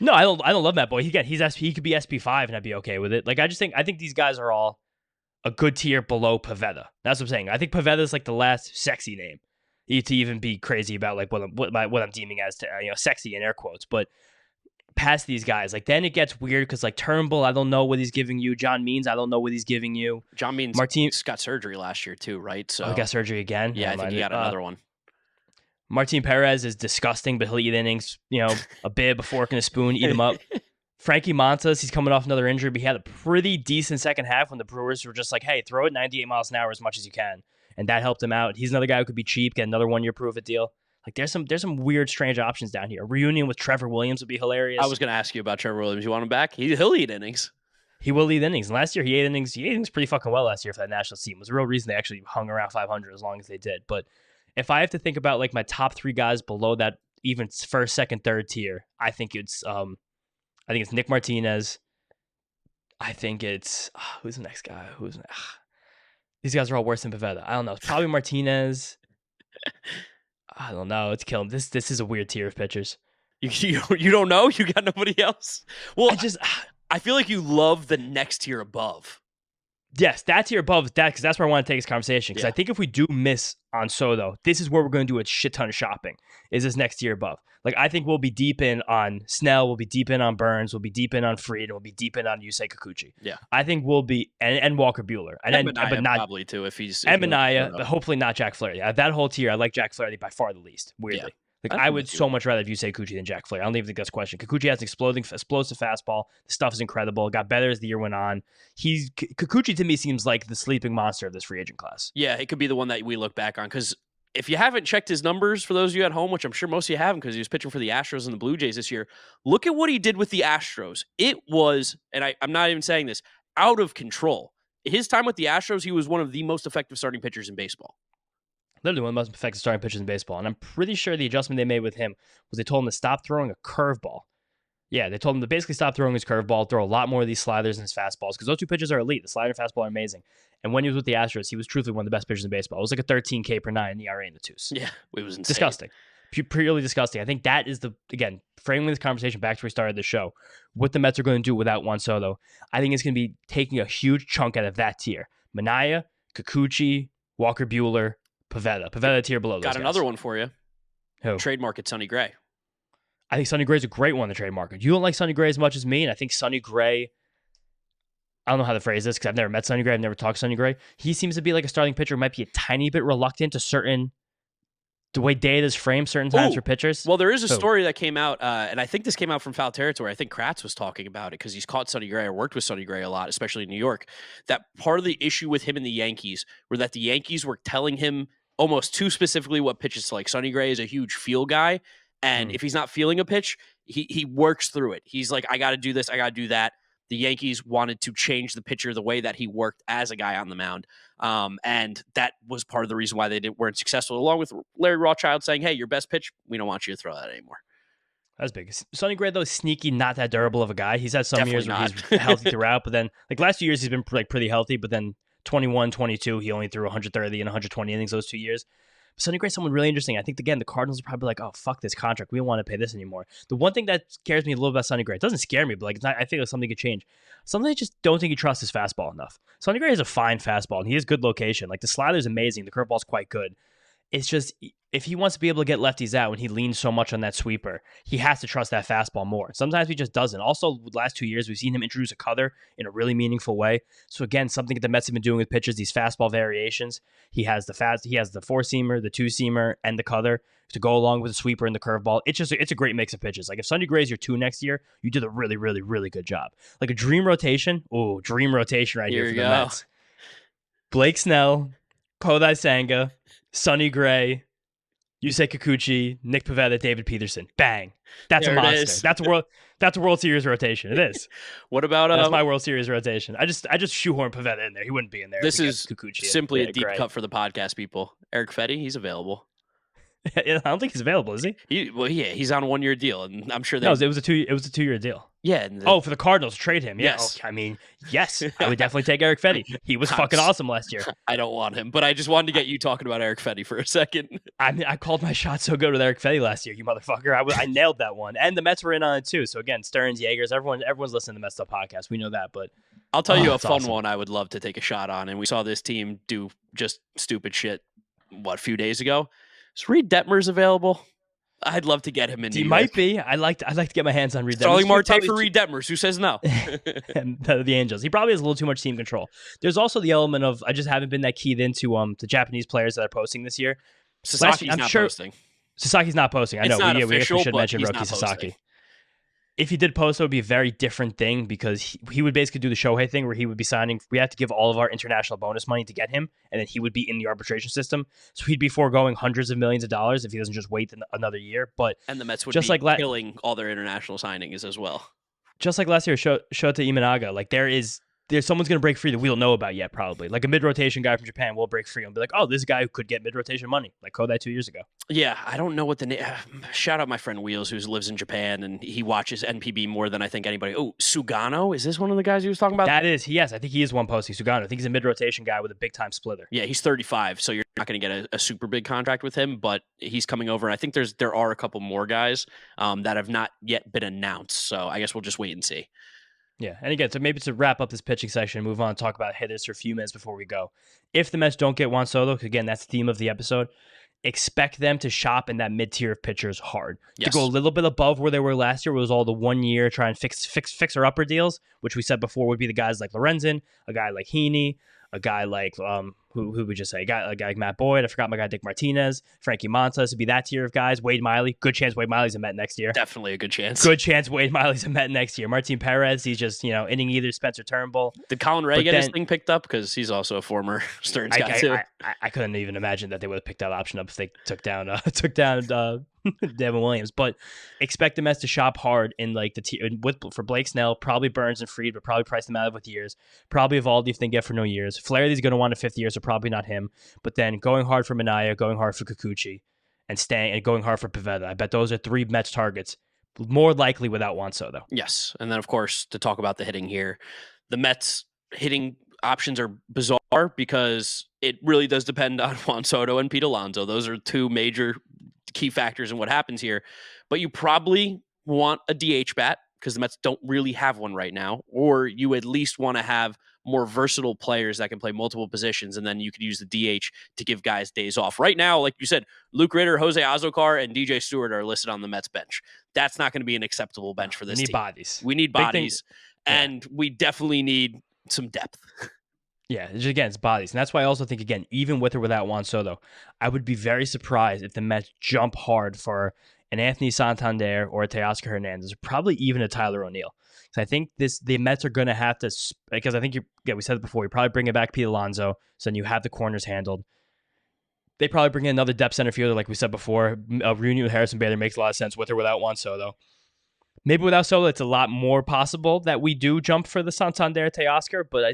No, I don't love Matt Boyd. He could be SP5 and I'd be okay with it. Like I think these guys are all a good tier below Pivetta. That's what I'm saying. I think Pivetta is like the last sexy name to even be crazy about like what I'm deeming as sexy in air quotes. But past these guys, like then it gets weird because like Turnbull, I don't know what he's giving you. John Means, I don't know what he's giving you. John Means Martin got surgery last year too, right? So he got surgery again. Yeah, I think he got another one. Martin Perez is disgusting, but he'll eat innings, a bib, a fork, and a spoon, eat him up. Frankie Montas, he's coming off another injury, but he had a pretty decent second half when the Brewers were just like, hey, throw it 98 miles an hour as much as you can. And that helped him out. He's another guy who could be cheap, get another 1 year prove-it deal. Like there's some weird, strange options down here. A reunion with Trevor Williams would be hilarious. I was going to ask you about Trevor Williams. You want him back? He'll eat innings. He will eat innings. And last year, he ate innings pretty fucking well last year for that national team. It was the real reason they actually hung around 500 as long as they did. But if I have to think about like my top 3 guys below that, even first, second, third tier, I think it's Nick Martinez. I think it's who's the next guy? These guys are all worse than Pivetta. I don't know. It's probably Martinez. I don't know. It's killing. This is a weird tier of pitchers. You don't know? You got nobody else? Well, I I feel like you love the next tier above. Yes, that tier above that, because that's where I want to take this conversation. Because Yeah. I think if we do miss on Soto, this is where we're going to do a shit ton of shopping, is this next tier above. Like, I think we'll be deep in on Snell, we'll be deep in on Burnes, we'll be deep in on Fried, and we'll be deep in on Yusei Kikuchi. Yeah. I think we'll be, and Walker Buehler. And Manaea probably too, if he's... And Manaea, but hopefully not Jack Flaherty. That whole tier, I like Jack Flaherty by far the least, weirdly. Like, I would so much rather Yusei Kikuchi than Jack Flaherty. I don't even think that's a question. Kikuchi has an explosive fastball. The stuff is incredible. It got better as the year went on. Kikuchi to me seems like the sleeping monster of this free agent class. Yeah, it could be the one that we look back on, because if you haven't checked his numbers, for those of you at home, which I'm sure most of you haven't because he was pitching for the Astros and the Blue Jays this year, look at what he did with the Astros. It was, and I'm not even saying this, out of control. His time with the Astros, he was one of the most effective starting pitchers in baseball. Literally one of the most effective starting pitchers in baseball. And I'm pretty sure the adjustment they made with him was they told him to stop throwing a curveball. Yeah, they told him to basically stop throwing his curveball, throw a lot more of these sliders and his fastballs, because those two pitches are elite. The slider and fastball are amazing. And when he was with the Astros, he was truthfully one of the best pitchers in baseball. It was like a 13K per 9 ERA in the twos. Yeah, it was insane. Disgusting. Purely disgusting. I think that is again, framing this conversation back to where we started the show, what the Mets are going to do without Juan Soto, I think it's going to be taking a huge chunk out of that tier. Manaea, Kikuchi, Walker Buehler, Pivetta tier below those Got guys. another one for you. Who? Trade market Sonny Gray. I think Sonny Gray's a great one to trade market. You don't like Sonny Gray as much as me, and I think Sonny Gray, I don't know how to phrase this because I've never met Sonny Gray. I've never talked to Sonny Gray. He seems to be like a starting pitcher, might be a tiny bit reluctant to the way data is framed certain times for pitchers. Well, there is a story that came out, and I think this came out from Foul Territory. I think Kratz was talking about it because he's caught Sonny Gray or worked with Sonny Gray a lot, especially in New York, that part of the issue with him and the Yankees were that the Yankees were telling him almost too specifically what pitches to like. Sonny Gray is a huge feel guy, and if he's not feeling a pitch, he works through it. He's like, I got to do this, I got to do that. The Yankees wanted to change the pitcher the way that he worked as a guy on the mound. And that was part of the reason why they weren't successful, along with Larry Rothschild saying, hey, your best pitch, we don't want you to throw that anymore. That's big. Sonny Gray, though, is sneaky, not that durable of a guy. He's had some Definitely years where not. he's healthy throughout, but then like last 2 years, he's been like pretty healthy, but then 21, 22, he only threw 130 and 120 innings those 2 years. Sonny Gray's someone really interesting. I think, again, the Cardinals are probably like, oh, fuck this contract. We don't want to pay this anymore. The one thing that scares me a little about Sonny Gray, it doesn't scare me, but like, it's not, I think something could change. Something I just don't think he trusts his fastball enough. Sonny Gray has a fine fastball, and he has good location. Like, the slider's amazing. The curveball's quite good. It's just, if he wants to be able to get lefties out when he leans so much on that sweeper, he has to trust that fastball more. Sometimes he just doesn't. Also, the last 2 years, we've seen him introduce a cutter in a really meaningful way. So again, something that the Mets have been doing with pitchers, these fastball variations. He has the four-seamer, the two-seamer, and the cutter to go along with the sweeper and the curveball. It's a great mix of pitches. Like if Sonny Gray's your 2 next year, you did a really, really, really good job. Like a dream rotation. Oh, dream rotation right here for the Mets. Blake Snell, Kodai Senga, Sonny Gray, Yusei Kikuchi, Nick Pivetta, David Peterson. Bang. That's a monster. That's a World Series rotation. It is. What about that's my World Series rotation. I just shoehorn Pivetta in there. He wouldn't be in there. This is Kikuchi simply a deep cut for the podcast people. Eric Fetty, he's available. I don't think he's available, is he? He's on a 1-year deal, and I'm sure it was a 2-year deal. Yeah. For the Cardinals, trade him. Yes. I mean, yes, I would definitely take Eric Fetty. He was fucking awesome last year. I don't want him, but I just wanted to get you talking about Eric Fetty for a second. I mean, I called my shot so good with Eric Fetty last year, you motherfucker. I nailed that one, and the Mets were in on it too. So again, Stearns, Yeagers, everyone's listening to the Mets Up podcast. We know that, but I'll tell you a fun one I would love to take a shot on, and we saw this team do just stupid shit. A few days ago. Is Reed Detmers available? I'd love to get him in. He might be. I'd like to get my hands on Reed Detmers. Starling Marte for Reed Detmers. Who says no? And the Angels. He probably has a little too much team control. There's also the element of I just haven't been that keyed into the Japanese players that are posting this year. Sasaki's not posting. Sasaki's not posting. I know. It's not we official, should but mention he's Roki not Sasaki. posting. If he did post, it would be a very different thing because he would basically do the Shohei thing where he would be signing. We have to give all of our international bonus money to get him, and then he would be in the arbitration system. So he'd be foregoing hundreds of millions of dollars if he doesn't just wait another year. But the Mets would just be killing all their international signings as well. Just like last year, Shota Imanaga, like there's someone's going to break free that we don't know about yet, probably. Like a mid-rotation guy from Japan will break free and be like, oh, this guy who could get mid-rotation money, like Kodai 2 years ago. Yeah, I don't know what the name... Shout out my friend Wheels, who lives in Japan, and he watches NPB more than I think anybody. Oh, Sugano? Is this one of the guys he was talking about? That is, yes. I think he is one posting, Sugano. I think he's a mid-rotation guy with a big-time splitter. Yeah, he's 35, so you're not going to get a super big contract with him, but he's coming over. And I think there are a couple more guys that have not yet been announced, so I guess we'll just wait and see. Yeah, and again, so maybe to wrap up this pitching section and move on and talk about hitters for a few minutes before we go. If the Mets don't get Juan Soto, because again, that's the theme of the episode, expect them to shop in that mid-tier of pitchers hard. Yes. To go a little bit above where they were last year, was all the 1 year try and fix or upper deals, which we said before would be the guys like Lorenzen, a guy like Heaney, a guy like who we just say, a guy like Matt Boyd. I forgot my guy Dick Martinez, Frankie Montas would be that tier of guys. Wade Miley, good chance Wade Miley's a Met next year. Definitely a good chance. Good chance Wade Miley's a Met next year. Martin Perez, he's just inning either. Spencer Turnbull. Did Colin Ray get his thing picked up? Because he's also a former Stearns guy too. I couldn't even imagine that they would have picked that option up if they took down Devin Williams. But expect the Mets to shop hard in like for Blake Snell, probably Burnes and Fried, but probably price them out with years. Probably Evaldi if they get for no years. Flaherty's going to want a 5th year, so probably not him. But then going hard for Minaya, going hard for Kikuchi, and going hard for Pivetta. I bet those are 3 Mets targets, more likely without Juan Soto. Yes, and then of course to talk about the hitting here, the Mets hitting options are bizarre because it really does depend on Juan Soto and Pete Alonso. Those are 2 major key factors in what happens here. But you probably want a DH bat because the Mets don't really have one right now, or you at least want to have more versatile players that can play multiple positions, and then you could use the DH to give guys days off. Right now, like you said, Luke Ritter, Jose Azocar, and DJ Stewart are listed on the Mets bench. That's not going to be an acceptable bench for this team. We need bodies, and we definitely need some depth. Yeah, again, it's bodies. And that's why I also think, again, even with or without Juan Soto, I would be very surprised if the Mets jump hard for an Anthony Santander or a Teoscar Hernandez, or probably even a Tyler O'Neill. So I think the Mets are going to have to, because I think we said it before, you probably bring it back Pete Alonso, so then you have the corners handled. They probably bring in another depth center fielder, like we said before. A reunion with Harrison Bader makes a lot of sense with or without Juan Soto. Maybe without Soto, it's a lot more possible that we do jump for the Santander Teoscar, but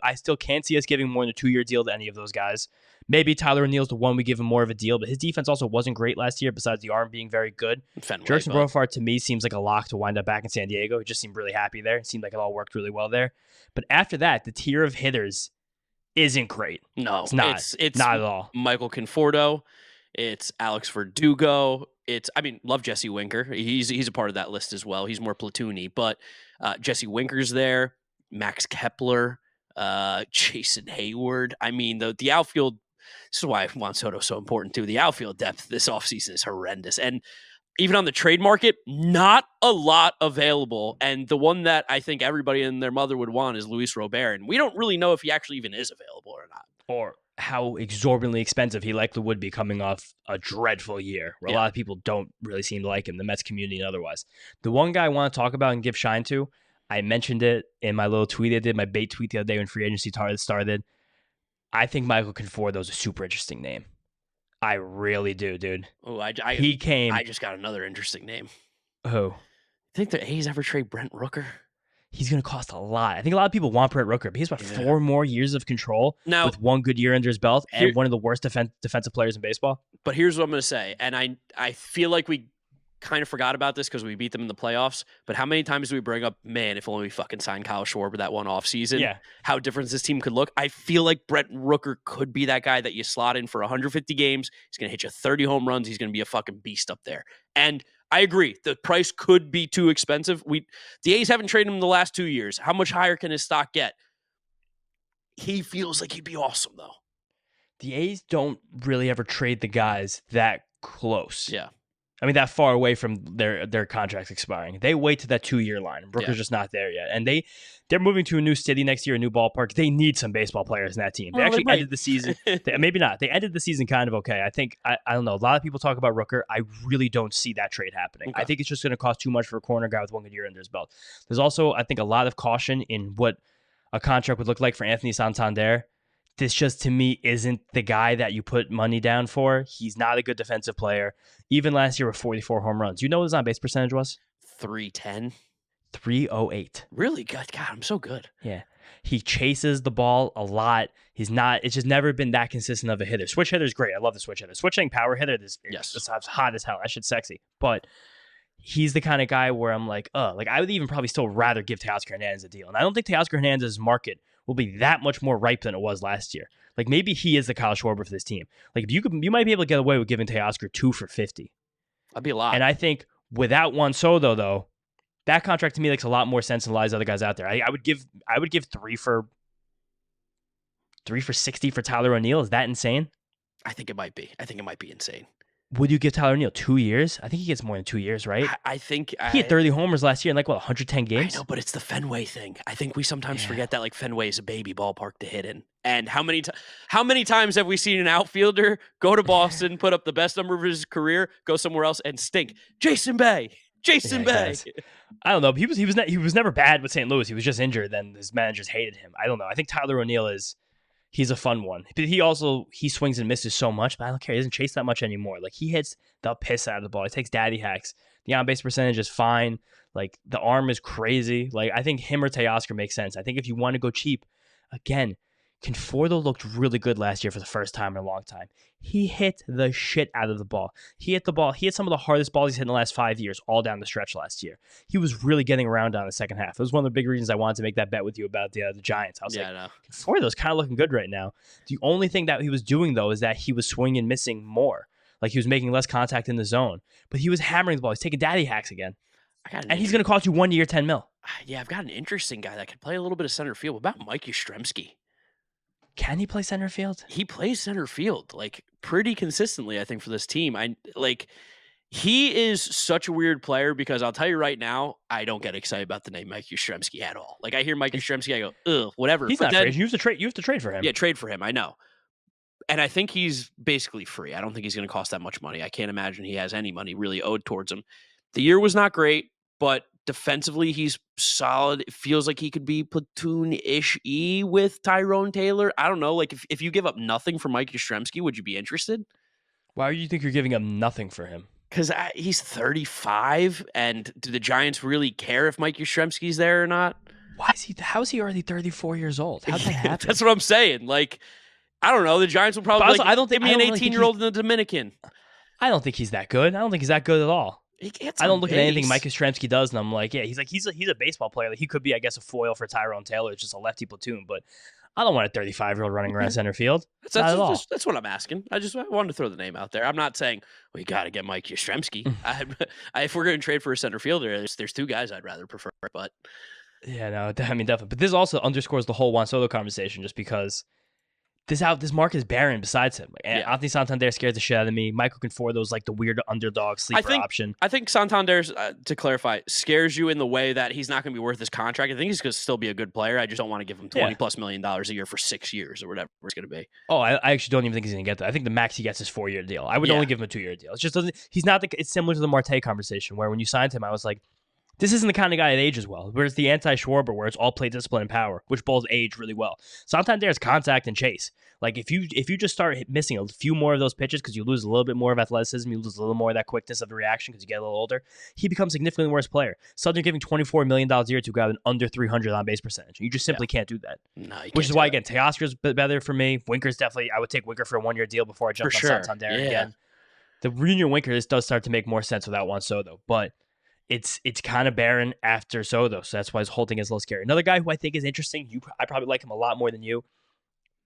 I still can't see us giving more than a 2-year deal to any of those guys. Maybe Tyler O'Neill's the one we give him more of a deal, but his defense also wasn't great last year, besides the arm being very good. Jerson Profar, to me, seems like a lock to wind up back in San Diego. He just seemed really happy there. It seemed like it all worked really well there. But after that, the tier of hitters isn't great. No, it's not. It's not at all. Michael Conforto. It's Alex Verdugo. Love Jesse Winker. He's a part of that list as well. He's more platoony, but Jesse Winker's there. Max Kepler, Jason Hayward. The outfield. This is why Juan Soto is so important too. The outfield depth this offseason is horrendous, and even on the trade market, not a lot available. And the one that I think everybody and their mother would want is Luis Robert, and we don't really know if he actually even is available or not, or how exorbitantly expensive he likely would be coming off a dreadful year where a lot of people don't really seem to like him, the Mets community and otherwise. The one guy I want to talk about and give shine to, I mentioned it in my little tweet I did, my bait tweet the other day when free agency started. I think Michael Conforto is a super interesting name. I really do, dude. Oh, I just got another interesting name. Who? Think the A's ever trade Brent Rooker? He's going to cost a lot. I think a lot of people want Brent Rooker, but he's about 4 more years of control now, with 1 good year under his belt and one of the worst defensive players in baseball. But here's what I'm going to say, and I feel like we kind of forgot about this because we beat them in the playoffs, but how many times do we bring up, man, if only we fucking signed Kyle Schwarber that one offseason, how different this team could look? I feel like Brent Rooker could be that guy that you slot in for 150 games. He's going to hit you 30 home runs. He's going to be a fucking beast up there. And I agree. The price could be too expensive. The A's haven't traded him the last 2 years. How much higher can his stock get? He feels like he'd be awesome, though. The A's don't really ever trade the guys that close. Yeah. That far away from their contracts expiring. They wait to that 2-year line. Rooker's just not there yet. And they're moving to a new city next year, a new ballpark. They need some baseball players in that team. They actually ended the season. Maybe not. They ended the season kind of okay. I think, I don't know. A lot of people talk about Rooker. I really don't see that trade happening. Okay. I think it's just going to cost too much for a corner guy with 1 good year under his belt. There's also, I think, a lot of caution in what a contract would look like for Anthony Santander. This just, to me, isn't the guy that you put money down for. He's not a good defensive player. Even last year with 44 home runs. You know what his on-base percentage was? 310. 308. Really good. God, I'm so good. Yeah. He chases the ball a lot. It's just never been that consistent of a hitter. Switch hitter's great. I love the switch hitter. Switching power hitter, it's hot as hell. That shit's sexy. But he's the kind of guy where I'm like, I would even probably still rather give Teoscar Hernandez a deal. And I don't think Teoscar Hernandez's market will be that much more ripe than it was last year. Maybe he is the Kyle Schwarber for this team. You might be able to get away with giving Teoscar 2 for $50. That'd be a lot. And I think without Juan Soto, though, That contract to me makes a lot more sense than a lot of other guys out there. I would give 3 for 60 for Tyler O'Neill. Is that insane? I think it might be. I think it might be insane. Would you give Tyler O'Neill 2 years? I think he gets more than 2 years, right? I think he had 30 homers last year in 110 games. I know, but it's the Fenway thing. I think we sometimes forget that Fenway is a baby ballpark to hit in. And how many times have we seen an outfielder go to Boston, put up the best number of his career, go somewhere else and stink? Jason Bay. I don't know. He was never bad with St. Louis. He was just injured. Then his managers hated him. I don't know. I think Tyler O'Neill he's a fun one. But he swings and misses so much, but I don't care. He doesn't chase that much anymore. He hits the piss out of the ball. He takes daddy hacks. The on-base percentage is fine. The arm is crazy. I think him or Teoscar makes sense. I think if you want to go cheap, again, Conforto looked really good last year for the first time in a long time. He hit the shit out of the ball. He hit some of the hardest balls he's hit in the last 5 years, all down the stretch last year. He was really getting around down the second half. It was one of the big reasons I wanted to make that bet with you about the Giants. I was Conforto's kind of looking good right now. The only thing that he was doing, though, is that he was swinging and missing more. He was making less contact in the zone. But he was hammering the ball. He's taking daddy hacks again. And he's going to cost you 1 year, $10 million. Yeah, I've got an interesting guy that could play a little bit of center field. What about Mike Yastrzemski? Can he play center field? He plays center field pretty consistently, I think, for this team. He is such a weird player because I'll tell you right now, I don't get excited about the name Mike Yastrzemski at all. I hear Mike Yastrzemski, I go, ugh, whatever. He's not free. You have to trade for him. Yeah, trade for him. I know. And I think he's basically free. I don't think he's going to cost that much money. I can't imagine he has any money really owed towards him. The year was not great, but defensively, he's solid. It feels like he could be platoon-ish-y with Tyrone Taylor. I don't know. If you give up nothing for Mike Yastrzemski, would you be interested? Why do you think you're giving up nothing for him? Because he's 35, and do the Giants really care if Mike Yastrzemski's there or not? How is he already 34 years old? How'd that happen? That's what I'm saying. I don't know. The Giants will probably I don't think give me an 18-year-old in the Dominican. I don't think he's that good. I don't think he's that good at all. I don't look at anything Mike Yastrzemski does, and I'm like, yeah, he's a baseball player. He could be, I guess, a foil for Tyrone Taylor. It's just a lefty platoon, but I don't want a 35-year-old running around center field. That's what I'm asking. I wanted to throw the name out there. I'm not saying we got to get Mike Yastrzemski. If we're going to trade for a center fielder, there's two guys I'd rather prefer. But yeah, no, definitely. But this also underscores the whole Juan Soto conversation, just because this market is barren besides him. Anthony Santander scares the shit out of me. Michael Conforto's the weird underdog sleeper option. I think Santander's, to clarify, scares you in the way that he's not going to be worth his contract. I think he's going to still be a good player. I just don't want to give him $20+ million a year for 6 years or whatever it's going to be. Oh, I actually don't even think he's going to get that. I think the max he gets is 4-year deal. I would only give him a 2-year deal. It just doesn't. He's not it's similar to the Marte conversation where when you signed him, I was like, this isn't the kind of guy that ages well. Whereas the anti-Schwarber, where it's all play discipline and power, which both age really well. Santander's contact and chase. If you just start missing a few more of those pitches because you lose a little bit more of athleticism, you lose a little more of that quickness of the reaction because you get a little older, he becomes a significantly worse player. Suddenly you're giving $24 million a year to a guy with an under 300 on base percentage. You just simply can't do that. No, which is why, again, Teoscar's better for me. Winker's definitely, I would take Winker for a 1-year deal before I jump on Santander again. The reunion Winker, this does start to make more sense without Juan Soto, but it's kind of barren after Soto, so that's why his whole thing is a little scary. Another guy who I think is interesting, I probably like him a lot more than you.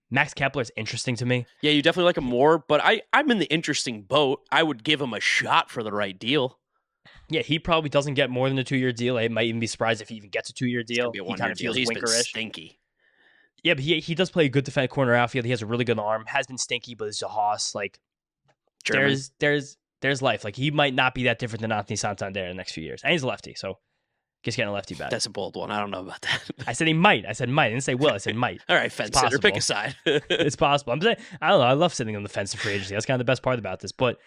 Max Kepler is interesting to me. Yeah, you definitely like him more, but I'm in the interesting boat. I would give him a shot for the right deal. Yeah, he probably doesn't get more than a 2-year deal. I might even be surprised if he even gets a 2-year deal. He kind of feels Winker-ish. Stinky. Yeah, but he does play a good defense corner outfield. He has a really good arm. Has been stinky, but he's a hoss. There's life. He might not be that different than Anthony Santander in the next few years. And he's a lefty, so just getting a lefty back. That's a bold one. I don't know about that. I said he might. I didn't say will. I said might. All right, fence sitter, pick a side. It's possible. I'm saying, I don't know. I love sitting on the fence of free agency. That's kind of the best part about this. But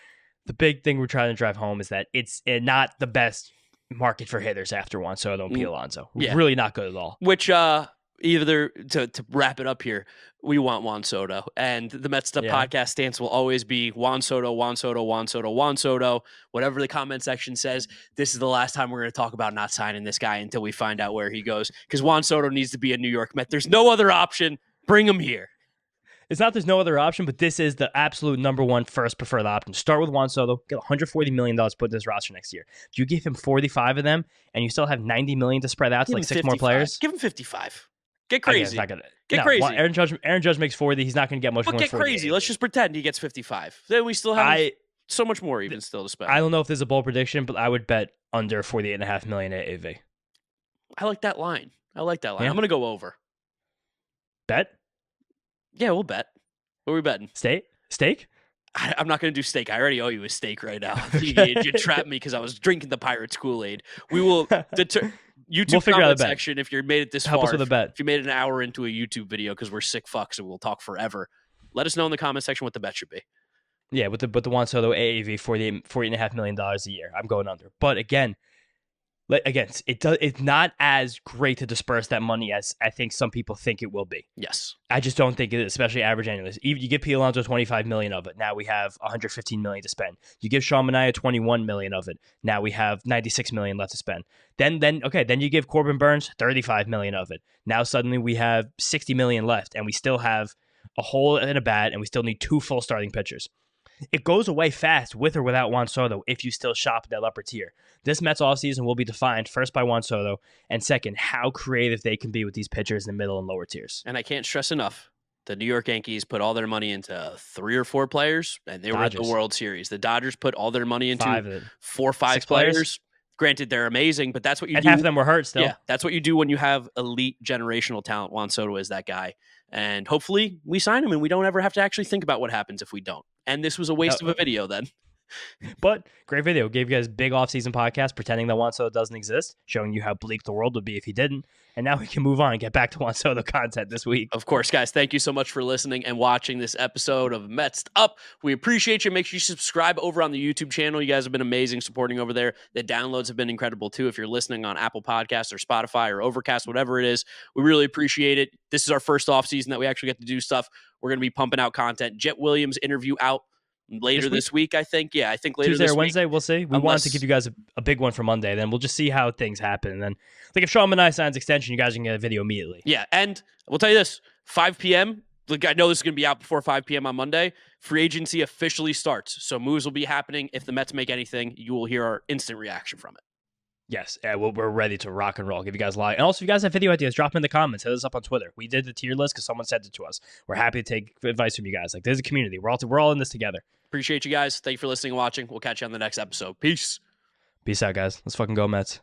the big thing we're trying to drive home is that it's not the best market for hitters after Juan Soto and Pete Alonso. Yeah. Really not good at all. Which, either to wrap it up here, we want Juan Soto. And the Mets'd podcast stance will always be Juan Soto, Juan Soto, Juan Soto, Juan Soto. Whatever the comment section says, this is the last time we're going to talk about not signing this guy until we find out where he goes. Because Juan Soto needs to be a New York Met. There's no other option. Bring him here. It's not there's no other option, but this is the absolute number one first preferred option. Start with Juan Soto, get $140 million put in this roster next year. Do you give him 45 of them, and you still have $90 million to spread out to 6 more players? Give him 55. Get crazy. Get crazy. Aaron Judge makes 40. He's not going to get much more. Get crazy. Let's just pretend he gets 55. Then we still have so much more even still to spend. I don't know if there's a bold prediction, but I would bet under 48.5 million AAV. I like that line. Yeah. I'm going to go over. Bet? Yeah, we'll bet. What are we betting? Steak? I'm not going to do steak. I already owe you a steak right now. You trapped me because I was drinking the Pirates Kool-Aid. We will YouTube We'll figure out a comment bet. section if you made it this Help far. us with a bet. If you made it an hour into a YouTube video because we're sick fucks and we'll talk forever, let us know in the comment section what the bet should be. Yeah, with the Juan Soto AAV, $48.5 million a year. I'm going under. But again, it's not as great to disperse that money as I think some people think it will be. Yes. I just don't think it is, especially average annually. Even you give Pete Alonso 25 million of it. Now we have 115 million to spend. You give Sean Manaea 21 million of it. Now we have 96 million left to spend. Then you give Corbin Burnes 35 million of it. Now suddenly we have 60 million left, and we still have a hole in a bat, and we still need 2 full starting pitchers. It goes away fast with or without Juan Soto if you still shop that upper tier. This Mets offseason will be defined first by Juan Soto, and second, how creative they can be with these pitchers in the middle and lower tiers. And I can't stress enough, the New York Yankees put all their money into 3 or 4 players, and they were at the World Series. The Dodgers put all their money into 4 or 5 players. Granted, they're amazing, but that's what you and do. Half of them were hurt still. Yeah, that's what you do when you have elite generational talent. Juan Soto is that guy. And hopefully we sign him and we don't ever have to actually think about what happens if we don't. And this was a waste of a video then. But great video. Gave you guys big off-season podcast pretending that Juan Soto doesn't exist, showing you how bleak the world would be if he didn't. And now we can move on and get back to Juan Soto content this week. Of course, guys, thank you so much for listening and watching this episode of Mets'd Up. We appreciate you. Make sure you subscribe over on the YouTube channel. You guys have been amazing supporting over there. The downloads have been incredible too. If you're listening on Apple Podcasts or Spotify or Overcast, whatever it is, we really appreciate it. This is our first off season that we actually get to do stuff. We're going to be pumping out content. Jet Williams interview out later this week, I think. Yeah, I think later Tuesday this or Wednesday, week. we'll see. We wanted to give you guys a big one for Monday. Then we'll just see how things happen. And then, like, if Sean Manaea signs extension, you guys can get a video immediately. Yeah, and we'll tell you this, 5 p.m., like, I know this is going to be out before 5 p.m. on Monday. Free agency officially starts. So moves will be happening. If the Mets make anything, you will hear our instant reaction from it. Yes, we're ready to rock and roll. Give you guys a lot. And also, if you guys have video ideas, drop them in the comments. Hit us up on Twitter. We did the tier list because someone sent it to us. We're happy to take advice from you guys. Like, there's a community. We're all in this together. Appreciate you guys. Thank you for listening and watching. We'll catch you on the next episode. Peace. Peace out, guys. Let's fucking go, Mets.